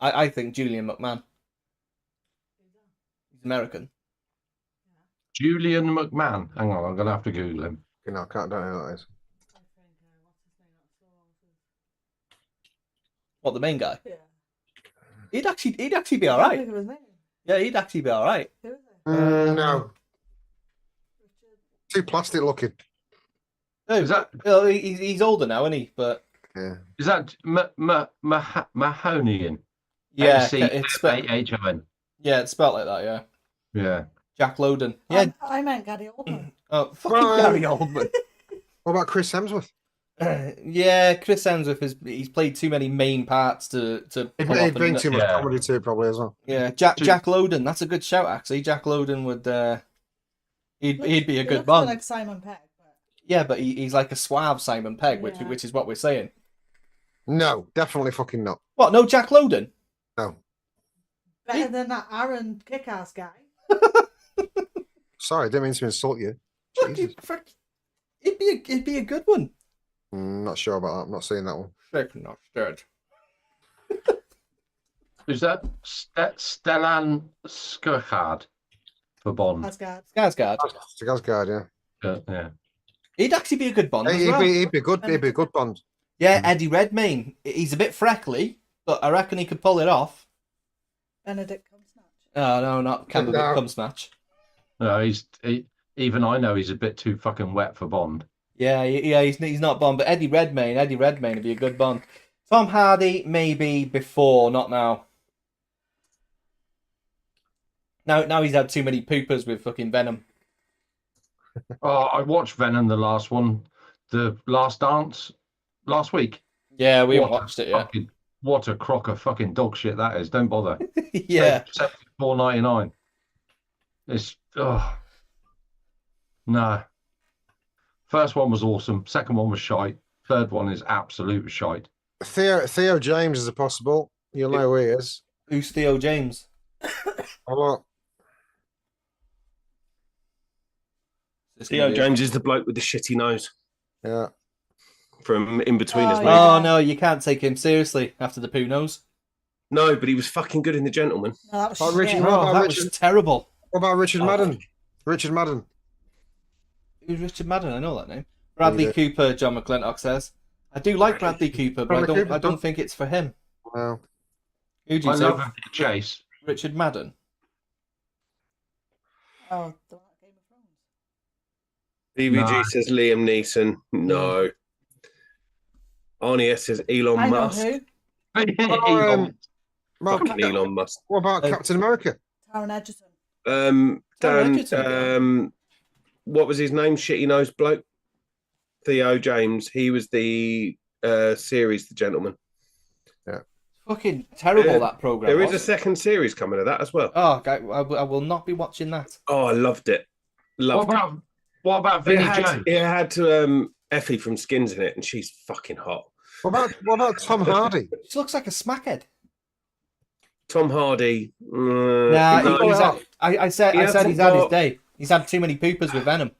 I think Julian McMahon. He's American. Julian McMahon. Hang on, I'm gonna have to Google him. You know, I can't don't know who that is. What, the main guy? Yeah. He'd actually be all right. Yeah, he'd actually be all right. No. Too plastic looking. No, Is that- well, he's older now, isn't he? But Yeah. Is that Mahonian? yeah, it's spelled, Mahon. yeah, it's spelled like that. Yeah, Yeah. Jack Lowden. Yeah. I meant Gary Oldman. Oh, fucking Well, Gary Oldman. What about Chris Hemsworth? Yeah, Chris Hemsworth he's played too many main parts to He'd pull off bring too much Yeah. comedy too, probably as well. Yeah, Jack Lowden. That's a good shout, actually. Jack Lowden would he'd be a good looks Bond. like Simon Pegg. But... Yeah, but he's like a suave Simon Pegg, Yeah. which is what we're saying. No, definitely fucking not. What? No, Jack Lowden. No. Better than that Aaron Kick-Ass guy. Sorry, I didn't mean to insult you. Jesus. It'd be a good one. Not sure about that. I'm not seeing that one. Not dead. Is that Stellan Skarsgård for Bond? Asgard. Skarsgård. It's a Asgard, yeah. Yeah. He'd actually be a good Bond as He'd well. be good. He'd be a good Bond. Yeah, Eddie Redmayne. He's a bit freckly, but I reckon he could pull it off. Benedict Cumberbatch. Oh no, not Cumberbatch. Cumberbatch. No, even I know he's a bit too fucking wet for Bond. Yeah, he's not Bond, but Eddie Redmayne would be a good Bond. Tom Hardy, maybe before, not now. Now he's had too many poopers with fucking Venom. Oh, I watched Venom, the last one, The Last Dance, last week. Yeah, we haven't What a watched it yet. What a crock of fucking dog shit that is. Don't bother. Yeah. $74.99. It's no. First one was awesome. Second one was shite. Third one is absolute shite. Theo James is a possible. You'll know who he is. Who's Theo James? Hello. Theo James is the bloke with the shitty nose Yeah. from In Between Us. Oh, Mate. yeah. Oh no, you can't take him seriously after the poo nose. No, but he was fucking good in The Gentleman. No, that was Oh, shit. Richard- Oh, about that Richard? was terrible. What about Richard Oh. Madden? Richard Madden. Who's Richard Madden? I know that name. Bradley Yeah. Cooper, John McClintock says. I do like Bradley Cooper, but Bradley Cooper, I don't think it's for him. No. Who do I you say? love him for Chase. Richard Madden. Oh, the one at Game of Thrones. BBG No. says Liam Neeson. No. Arnie S says Elon I know Musk. who. Mark, Fucking Elon Musk. what about Captain America? Taron Egerton. Taron Dan, Egerton, what was his name? Shitty nose bloke. Theo James. He was the series, The Gentleman. Fucking terrible, Yeah, that program. There is a was. second series coming of that as well. Oh, I will not be watching that. Oh, I loved it. Loved it. What about It Vinnie had, Jones? it had Effie from Skins in it, and she's fucking hot. What about Tom Hardy? She looks like a smackhead. Tom Hardy. Nah, no, he's had, I said he he's hasn't had his got- day. He's had too many poopers with Venom.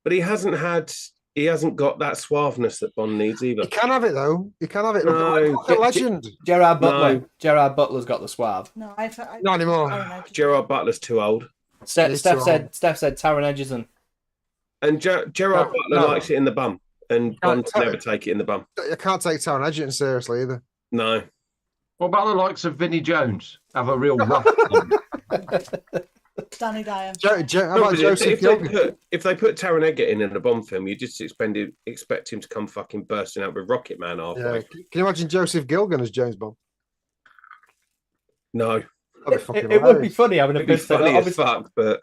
but he hasn't got that suaveness that Bond needs either. You can have it though. You can have it. No. Look at Legend. Gerard Butler. No. Gerard Butler's got the suave. No, Not anymore. Taron Egerton. Gerard Butler's too old. Steph He's said too Taron Egerton. And Gerard No, Butler no. likes it in the bum. And Bond tell- never take it in the bum. You can't take Taron Egerton seriously either. No. What about the likes of Vinnie Jones? Have a real rough one. Danny Dyer. How No, about but Joseph Gilgan? if they put Taron Egerton in a Bond film, you just expect him to come fucking bursting out with Rocket Man halfway. Yeah. Can you imagine Joseph Gilgan as James Bond? No. That'd be fucking It would be hilarious. funny having a It'd be bit funny as fuck, but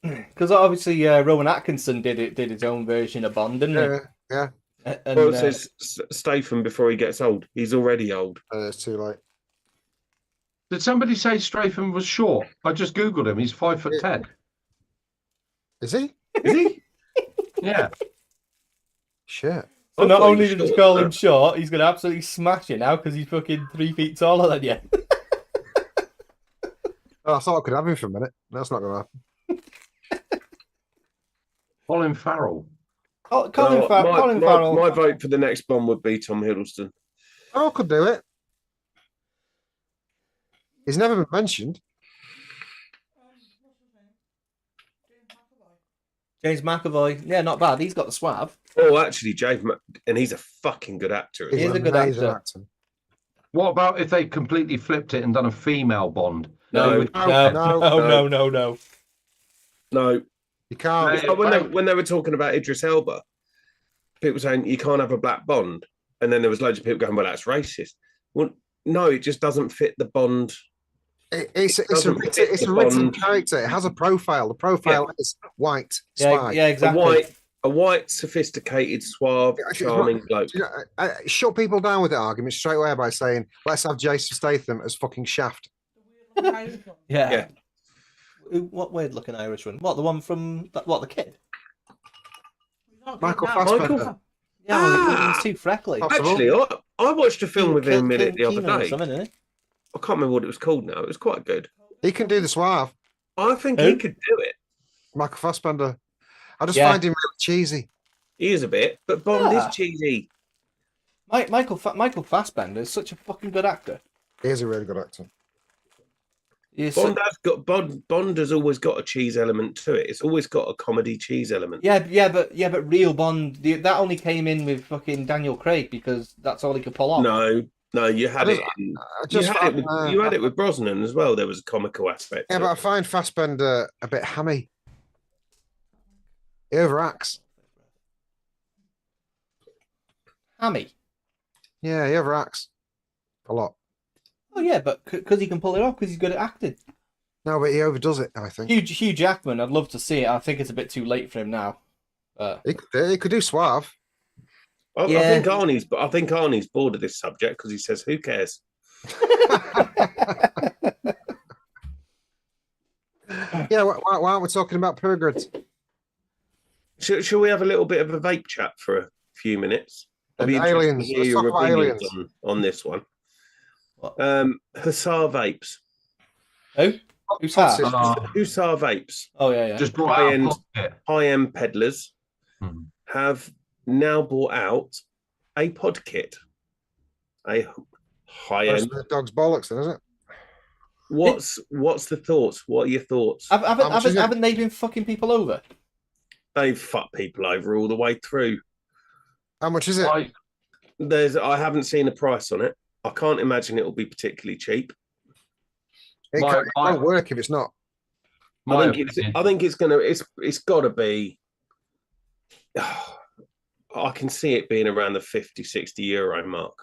because obviously Rowan Atkinson did his own version of Bond, didn't Yeah, yeah. he? And, well, it says Statham before he gets old. He's already old. It's too late. Did somebody say Stratham was short? I just Googled him. He's 5'10". Is he? Is he? Yeah. Shit. so I not thought he only was did you short, call though. him short, he's gonna absolutely smash you now because he's fucking 3 feet taller than you. Oh, I thought I could have him for a minute. That's not going to happen. Colin Farrell. Colin Farrell. My vote for the next Bond would be Tom Hiddleston. Oh, could do it. He's never been mentioned. James McAvoy. Yeah, not bad. He's got the suave. Oh, actually, and he's a fucking good actor. He is a good amazing actor. What about if they completely flipped it and done a female Bond? No. No. You can't. It's like when they were talking about Idris Elba, people saying you can't have a black Bond, and then there was loads of people going, "Well, that's racist." Well, no, it just doesn't fit the Bond. It's a written character. It has a profile. The profile is white spy. Yeah, exactly. A white, sophisticated, suave, charming bloke. Shut people down with the argument straight away by saying, "Let's have Jason Statham as fucking Shaft." Yeah. What weird looking Irish one? What, the one from the kid? Michael Fassbender. Yeah, he's too freckly. Actually, I watched a film with him in it the other day. I can't remember what it was called now. It was quite good. He can do the suave. I think he could do it. Michael Fassbender. I just find him really cheesy. He is a bit, but Bond is cheesy. Michael Fassbender is such a fucking good actor. He is a really good actor. Bond has always got a cheese element to it. It's always got a comedy cheese element. Yeah, but real Bond that only came in with fucking Daniel Craig because that's all he could pull off. No, you had it. You had it with Brosnan as well. There was a comical aspect. Yeah, but I find Fassbender a bit hammy. He overacts. Hammy? Yeah, he overacts a lot. Oh yeah, but because he can pull it off because he's good at acting. No, but he overdoes it, I think. Hugh Jackman, I'd love to see it. I think it's a bit too late for him now. He could do suave. I think Arnie's bored of this subject because he says, "Who cares?" Yeah, why aren't we talking about pyrgrids? Shall we have a little bit of a vape chat for a few minutes? Aliens. Hear your opinions on this one. What? Hussar vapes. Who? Hussar vapes. Oh yeah. Just high-end peddlers have now bought out a pod kit. A high-end. The dog's bollocks, then, isn't it? What's the thoughts? What are your thoughts? Haven't they been fucking people over? They've fucked people over all the way through. How much is it? I haven't seen a price on it. I can't imagine it will be particularly cheap. It won't work if it's not. I think it's got to be. I can see it being around the 50-60 € mark.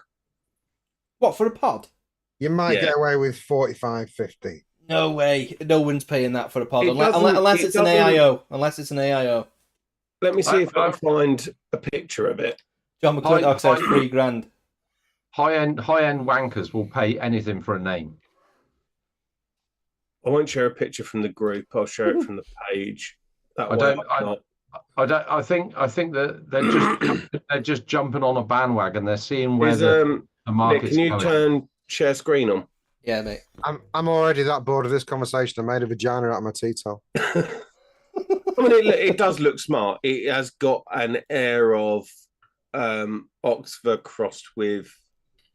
What, for a pod? You might get away with 45, 50. No way. No one's paying that for a pod unless it's an AIO. Unless it's an AIO. Let me see if I can find a picture of it. John McClintock says $3,000. High-end wankers will pay anything for a name. I won't share a picture from the group. I'll share it from the page. I think that they're just jumping on a bandwagon. They're seeing where the market's going. Can you going. turn share screen on? Yeah, mate. I'm already that bored of this conversation. I made a vagina out of my tea towel. I mean, it does look smart. It has got an air of Oxford crossed with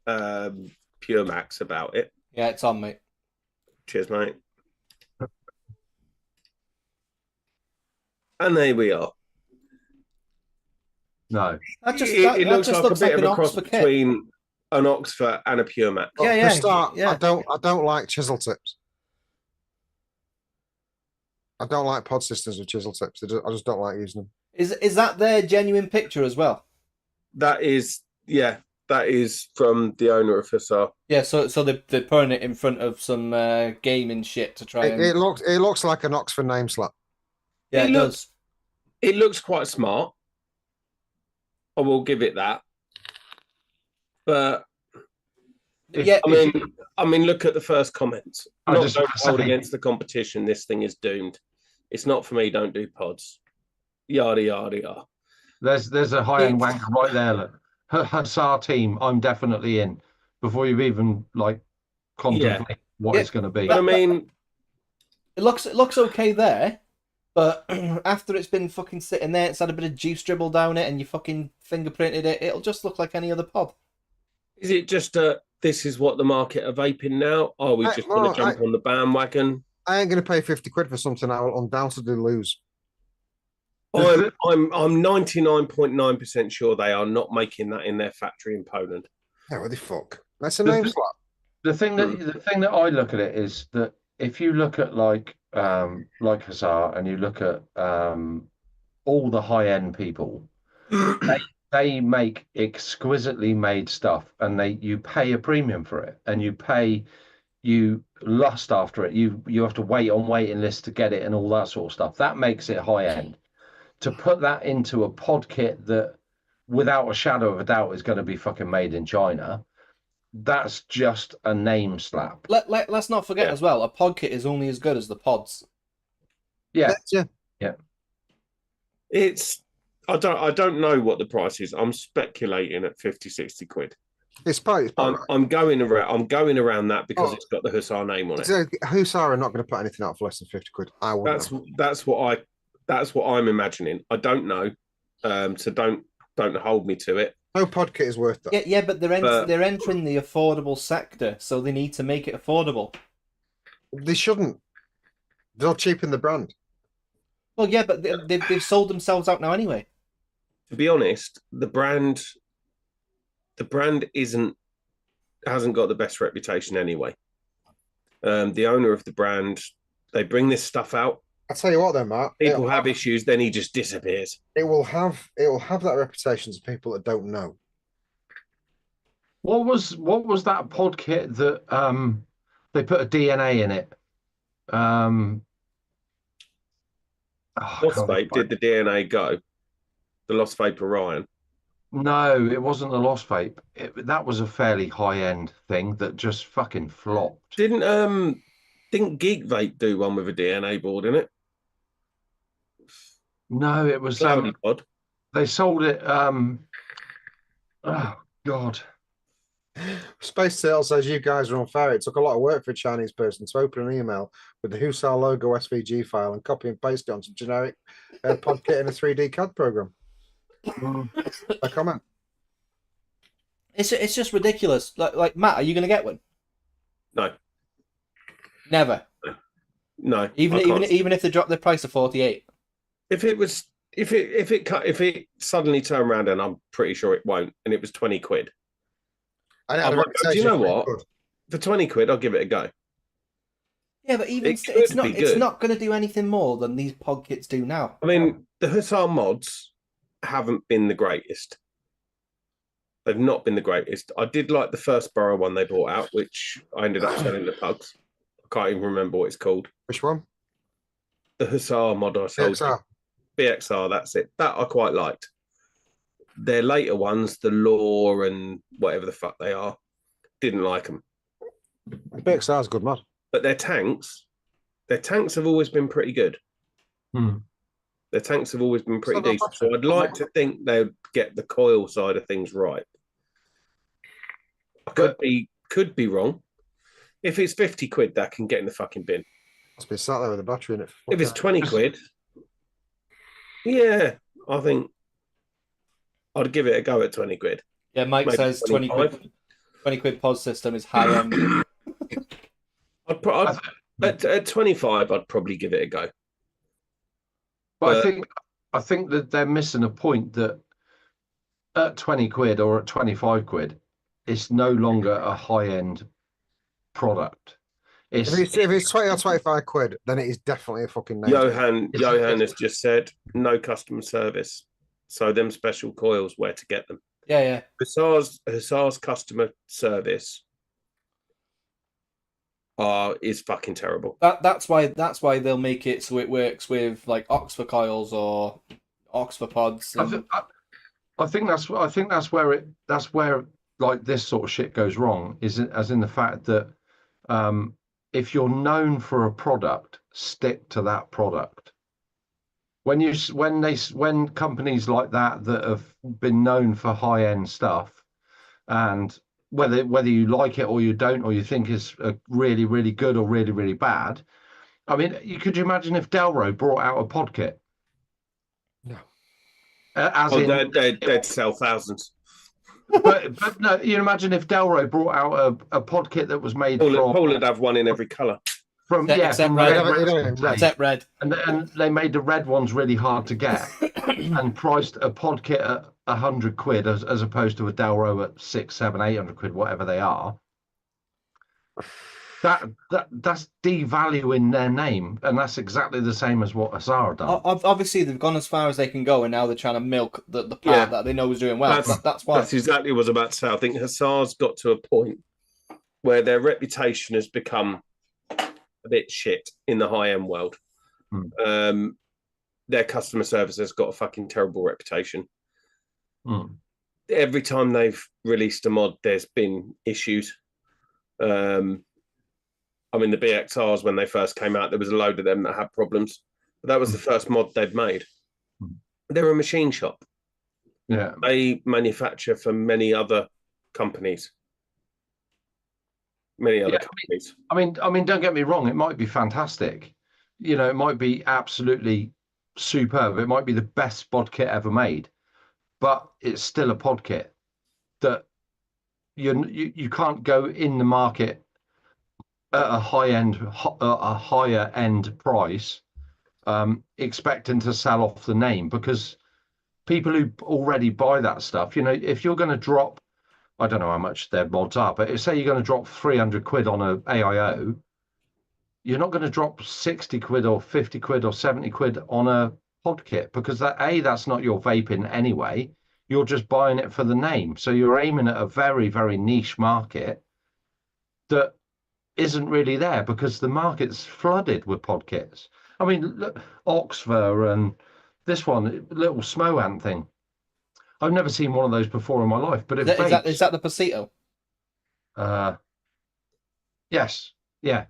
Pure Max about it. Yeah, it's on, mate. Cheers, mate. And there we are. No, it looks like a bit of a cross between an Oxford and a Pure Max. Yeah. For start, I don't like chisel tips. I don't like pod systems with chisel tips. I just don't like using them. Is that their genuine picture as well? That is from the owner of Hussar. Yeah, so they're putting it in front of some gaming shit to try. It looks like an Oxford name slap. Yeah, it does. It looks quite smart. I will give it that. But yeah, I mean, look at the first comments. Don't hold against the competition. This thing is doomed. It's not for me. Don't do pods. Yada yada yada. There's a high-end wanker right there. Look. Hussar team, I'm definitely in before you've even contemplate what it's going to be. But I mean, it looks okay there, But after it's been fucking sitting there, it's had a bit of juice dribble down it, and you fucking fingerprinted it, it'll just look like any other pod. Is it just this is what the market are vaping now? Are we just going to jump on the bandwagon? I ain't going to pay 50 quid for something I will undoubtedly lose. I'm 99.9% sure they are not making that in their factory in Poland. Yeah, what the fuck? That's a name slot. The thing that I look at it is that if you look at like Hussar and you look at all the high end people, they make exquisitely made stuff, and you pay a premium for it, and you lust after it. You have to wait on waiting lists to get it and all that sort of stuff. That makes it high end. To put that into a pod kit that, without a shadow of a doubt, is going to be fucking made in China, that's just a name slap. Let's not forget as well, a pod kit is only as good as the pods. Yeah. It's I don't know what the price is. I'm speculating at 50, 60 quid. It's probably I'm going around that because it's got the Hussar name on it. Hussar are not going to put anything out for less than 50 quid. I wouldn't. That's what I'm imagining. I don't know. So don't hold me to it. No pod kit is worth that. Yeah, but they're entering the affordable sector, so they need to make it affordable. They shouldn't. They'll cheapen the brand. Well, yeah, but they've sold themselves out now anyway. To be honest, the brand hasn't got the best reputation anyway. The owner of the brand, they bring this stuff out. I tell you what, then, Matt. People have issues, then he just disappears. It will have that reputation to people that don't know. What was that pod kit that they put a DNA in it? Lost Vape did the DNA go? The Lost Vape Orion? No, it wasn't the Lost Vape. That was a fairly high end thing that just fucking flopped. Didn't Geek Vape do one with a DNA board in it? No, it was Cloudy Pod. They sold it. Oh God. Space Tail says you guys are unfair. It took a lot of work for a Chinese person to open an email with the Hussar logo SVG file and copy and paste it onto generic pod kit in a 3D CAD program. A comment. It's just ridiculous. Like Matt, are you going to get one? No. Never. No. Even if they drop the price to 48. If it suddenly turned around, and I'm pretty sure it won't, and it was 20 quid. Do you know what? For 20 quid, I'll give it a go. Yeah, but even it's not going to do anything more than these pod kits do now. I mean, the Hussar mods haven't been the greatest. They've not been the greatest. I did like the first Borough one they brought out, which I ended up selling the pugs. I can't even remember what it's called. Which one? The Hussar mod I sold. BXR, that's it. That I quite liked. Their later ones, the Law and whatever the fuck they are, didn't like them. BXR is good mod. But their tanks have always been pretty good. Their tanks have always been pretty decent. So I'd like to think they'd get the coil side of things right. I could be wrong. If it's 50 quid, that can get in the fucking bin. Must be sat there with a battery in it. If it's 20 quid, yeah, I think I'd give it a go at 20 quid. Yeah, Mike Maybe says 20 quid pod system is high end. At 25, I'd probably give it a go. But I think that they're missing a point that at 20 quid or at 25 quid, it's no longer a high end product. If it's 20 or 25 quid, then it is definitely a fucking name. Johan has just said no customer service. So them special coils, where to get them? Yeah. Hussar's customer service is fucking terrible. That's why they'll make it so it works with like Oxford coils or Oxford pods. I think that's where like this sort of shit goes wrong, as in the fact that if you're known for a product, stick to that product. When companies like that have been known for high end stuff, and whether you like it or you don't, or you think it's really, really good or really, really bad, I mean, could you imagine if Delro brought out a pod kit? No. They'd sell thousands. But no, you imagine if Delro brought out a pod kit that was made Paul would have one in every colour. Except red. Except red. And they made the red ones really hard to get and priced a pod kit at 100 quid as opposed to a Delro at 600, 700, 800 quid, whatever they are. That's devaluing their name, and that's exactly the same as what Asara done. Obviously, they've gone as far as they can go, and now they're trying to milk the part that they know is doing well. That's why. That's exactly what I was about to say. I think Hussar's got to a point where their reputation has become a bit shit in the high-end world. Their customer service has got a fucking terrible reputation. Every time they've released a mod, there's been issues. I mean, the BXRs, when they first came out, there was a load of them that had problems. But that was the first mod they'd made. They're a machine shop. Yeah. They manufacture for many other companies. Companies. I mean, don't get me wrong. It might be fantastic. You know, it might be absolutely superb. It might be the best pod kit ever made, but it's still a pod kit that you can't go in the market at a higher end price, expecting to sell off the name, because people who already buy that stuff, you know, if you're going to drop, I don't know how much their mods are, but say you're going to drop 300 quid on a AIO, you're not going to drop 60 quid or 50 quid or 70 quid on a pod kit, because that's not your vaping anyway. You're just buying it for the name. So you're aiming at a very, very niche market that isn't really there, because the market's flooded with pod kits. I mean, look, Oxford and this one, little Smoant thing. I've never seen one of those before in my life. But is that the Pasito? Yes, yeah.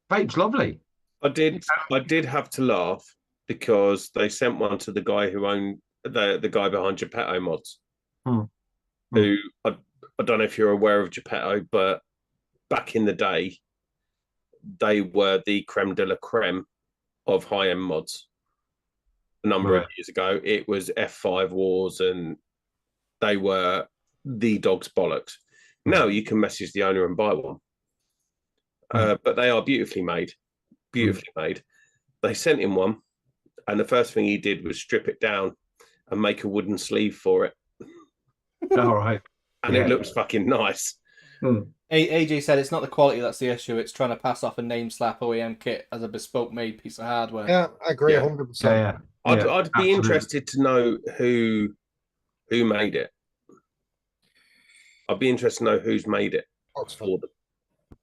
Vape's lovely. I did have to laugh because they sent one to the guy who owned the guy behind Geppetto Mods, who I don't know if you're aware of Geppetto, but back in the day, they were the creme de la creme of high-end mods. A number of years ago, it was F5 Wars, and they were the dog's bollocks. Now you can message the owner and buy one, but they are beautifully made. They sent him one, and the first thing he did was strip it down and make a wooden sleeve for it. All right, and it looks fucking nice. AJ said it's not the quality that's the issue. It's trying to pass off a name slap OEM kit as a bespoke made piece of hardware. Yeah, I agree 100%. Yeah. I'd be interested to know who made it. I'd be interested to know who's made it. Oxford.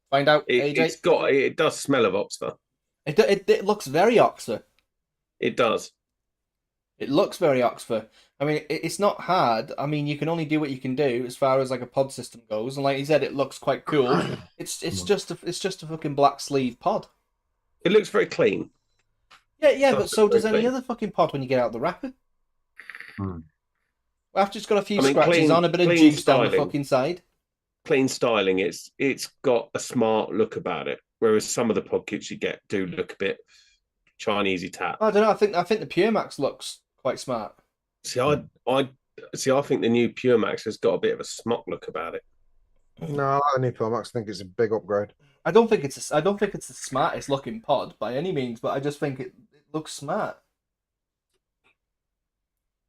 Find out, AJ. It does smell of Oxford. It looks very Oxford. It does. It looks very Oxford. I mean, it's not hard. I mean, you can only do what you can do as far as like a pod system goes. And like you said, it looks quite cool. It's just a fucking black sleeve pod. It looks very clean. Yeah, but so does any other fucking pod when you get out the wrapper. After it's got a few scratches on, a bit of juice down the fucking side. Clean styling. It's got a smart look about it. Whereas some of the pod kits you get do look a bit Chinesey tap. I don't know. I think the Pure Max looks quite smart. See, I think the new Pure Max has got a bit of a smock look about it. No, I like the new Pure Max. I think it's a big upgrade. I don't think it's the smartest looking pod by any means, but I just think it looks smart.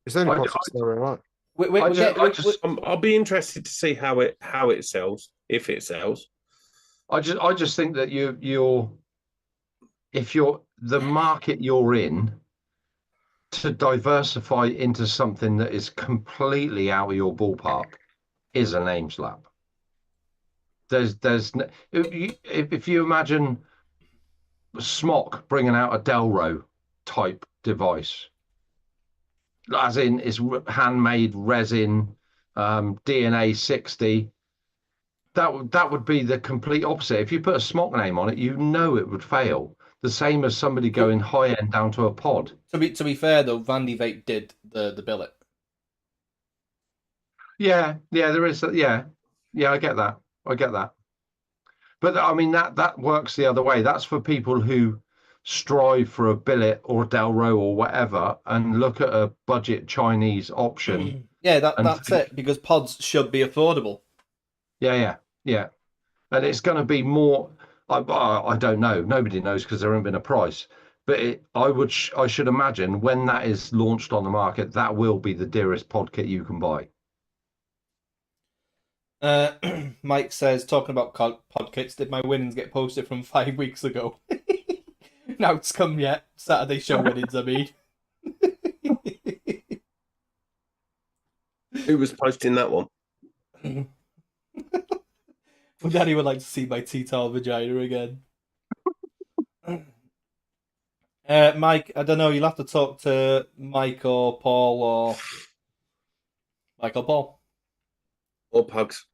It's the only pod right. I'll be interested to see how it sells, if it sells. I just think that if you're the market you're in, to diversify into something that is completely out of your ballpark is a name slap. If you imagine Smock bringing out a Delro type device, as in it's handmade resin, DNA 60, that would be the complete opposite. If you put a Smock name on it, you know it would fail. The same as somebody going high end down to a pod. To be fair though, Vandy Vape did the billet. Yeah, there is. Yeah, I get that. But I mean that works the other way. That's for people who strive for a billet or a Delro or whatever and look at a budget Chinese option. Yeah, that's it, because pods should be affordable. Yeah. And it's going to be more. I don't know. Nobody knows because there hasn't been a price. But I should imagine when that is launched on the market, that will be the dearest pod kit you can buy. Mike says, talking about pod kits, did my winnings get posted from 5 weeks ago? Now it's come yet. Saturday show winnings, I mean. Who was posting that one? Well, Daddy would like to see my T-towel vagina again. Mike, I don't know. You'll have to talk to Mike or Paul or Mike or Paul or Pugs.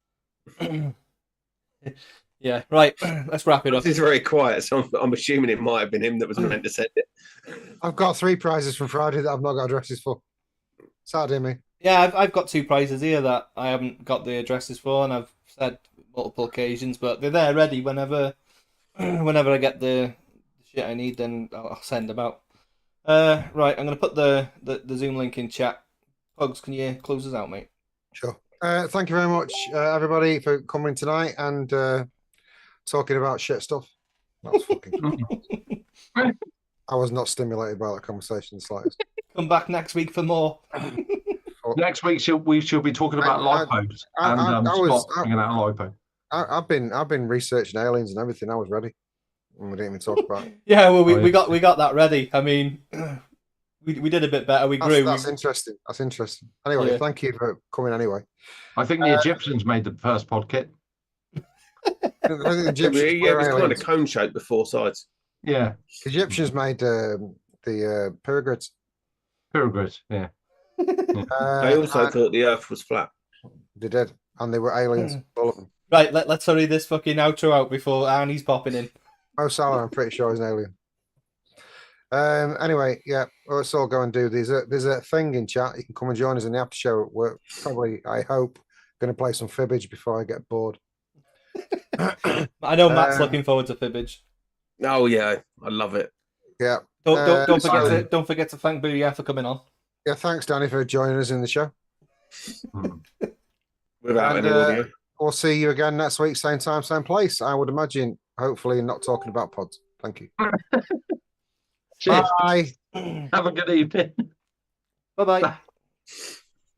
Yeah, right. Let's wrap it up. He's very quiet, so I'm assuming it might have been him that was meant to send it. I've got 3 prizes from Friday that I've not got addresses for. Sad, me. Yeah, I've got 2 prizes here that I haven't got the addresses for, and I've said multiple occasions, but they're there ready whenever I get the shit I need, then I'll send them out. Right, I'm going to put the Zoom link in chat. Pugs, can you close us out, mate? Sure. Thank you very much, everybody, for coming tonight and talking about shit stuff. That was fucking. I was not stimulated by that conversation the slightest. Come back next week for more. Next week we shall be talking about lipos and Scott bringing out a lipo. I've been researching aliens and everything. I was ready. And we didn't even talk about it. Yeah, well, we got that ready. I mean, we did a bit better. We grew. That's interesting. That's interesting. Anyway, Thank you for coming. Anyway, I think the Egyptians made the first pod kit. The it was kind of cone shaped with 4 sides. Yeah, Egyptians made the pyramids. Pyramids, yeah. They also thought the Earth was flat. They did, and they were aliens, all of them. Right, let's hurry this fucking outro out before Arnie's popping in. Mo Salah, I'm pretty sure, is an alien. Anyway, yeah, let's all go and do. There's a thing in chat. You can come and join us in the after show. We're probably, I hope, going to play some fibbage before I get bored. I know Matt's looking forward to fibbage. Oh yeah, I love it. Yeah. Don't forget to thank Booyah for coming on. Yeah, thanks, Danny, for joining us in the show. Without any audio. We'll see you again next week, same time, same place. I would imagine, hopefully, not talking about pods. Thank you. Cheers. Bye. Have a good evening. Bye-bye. Bye.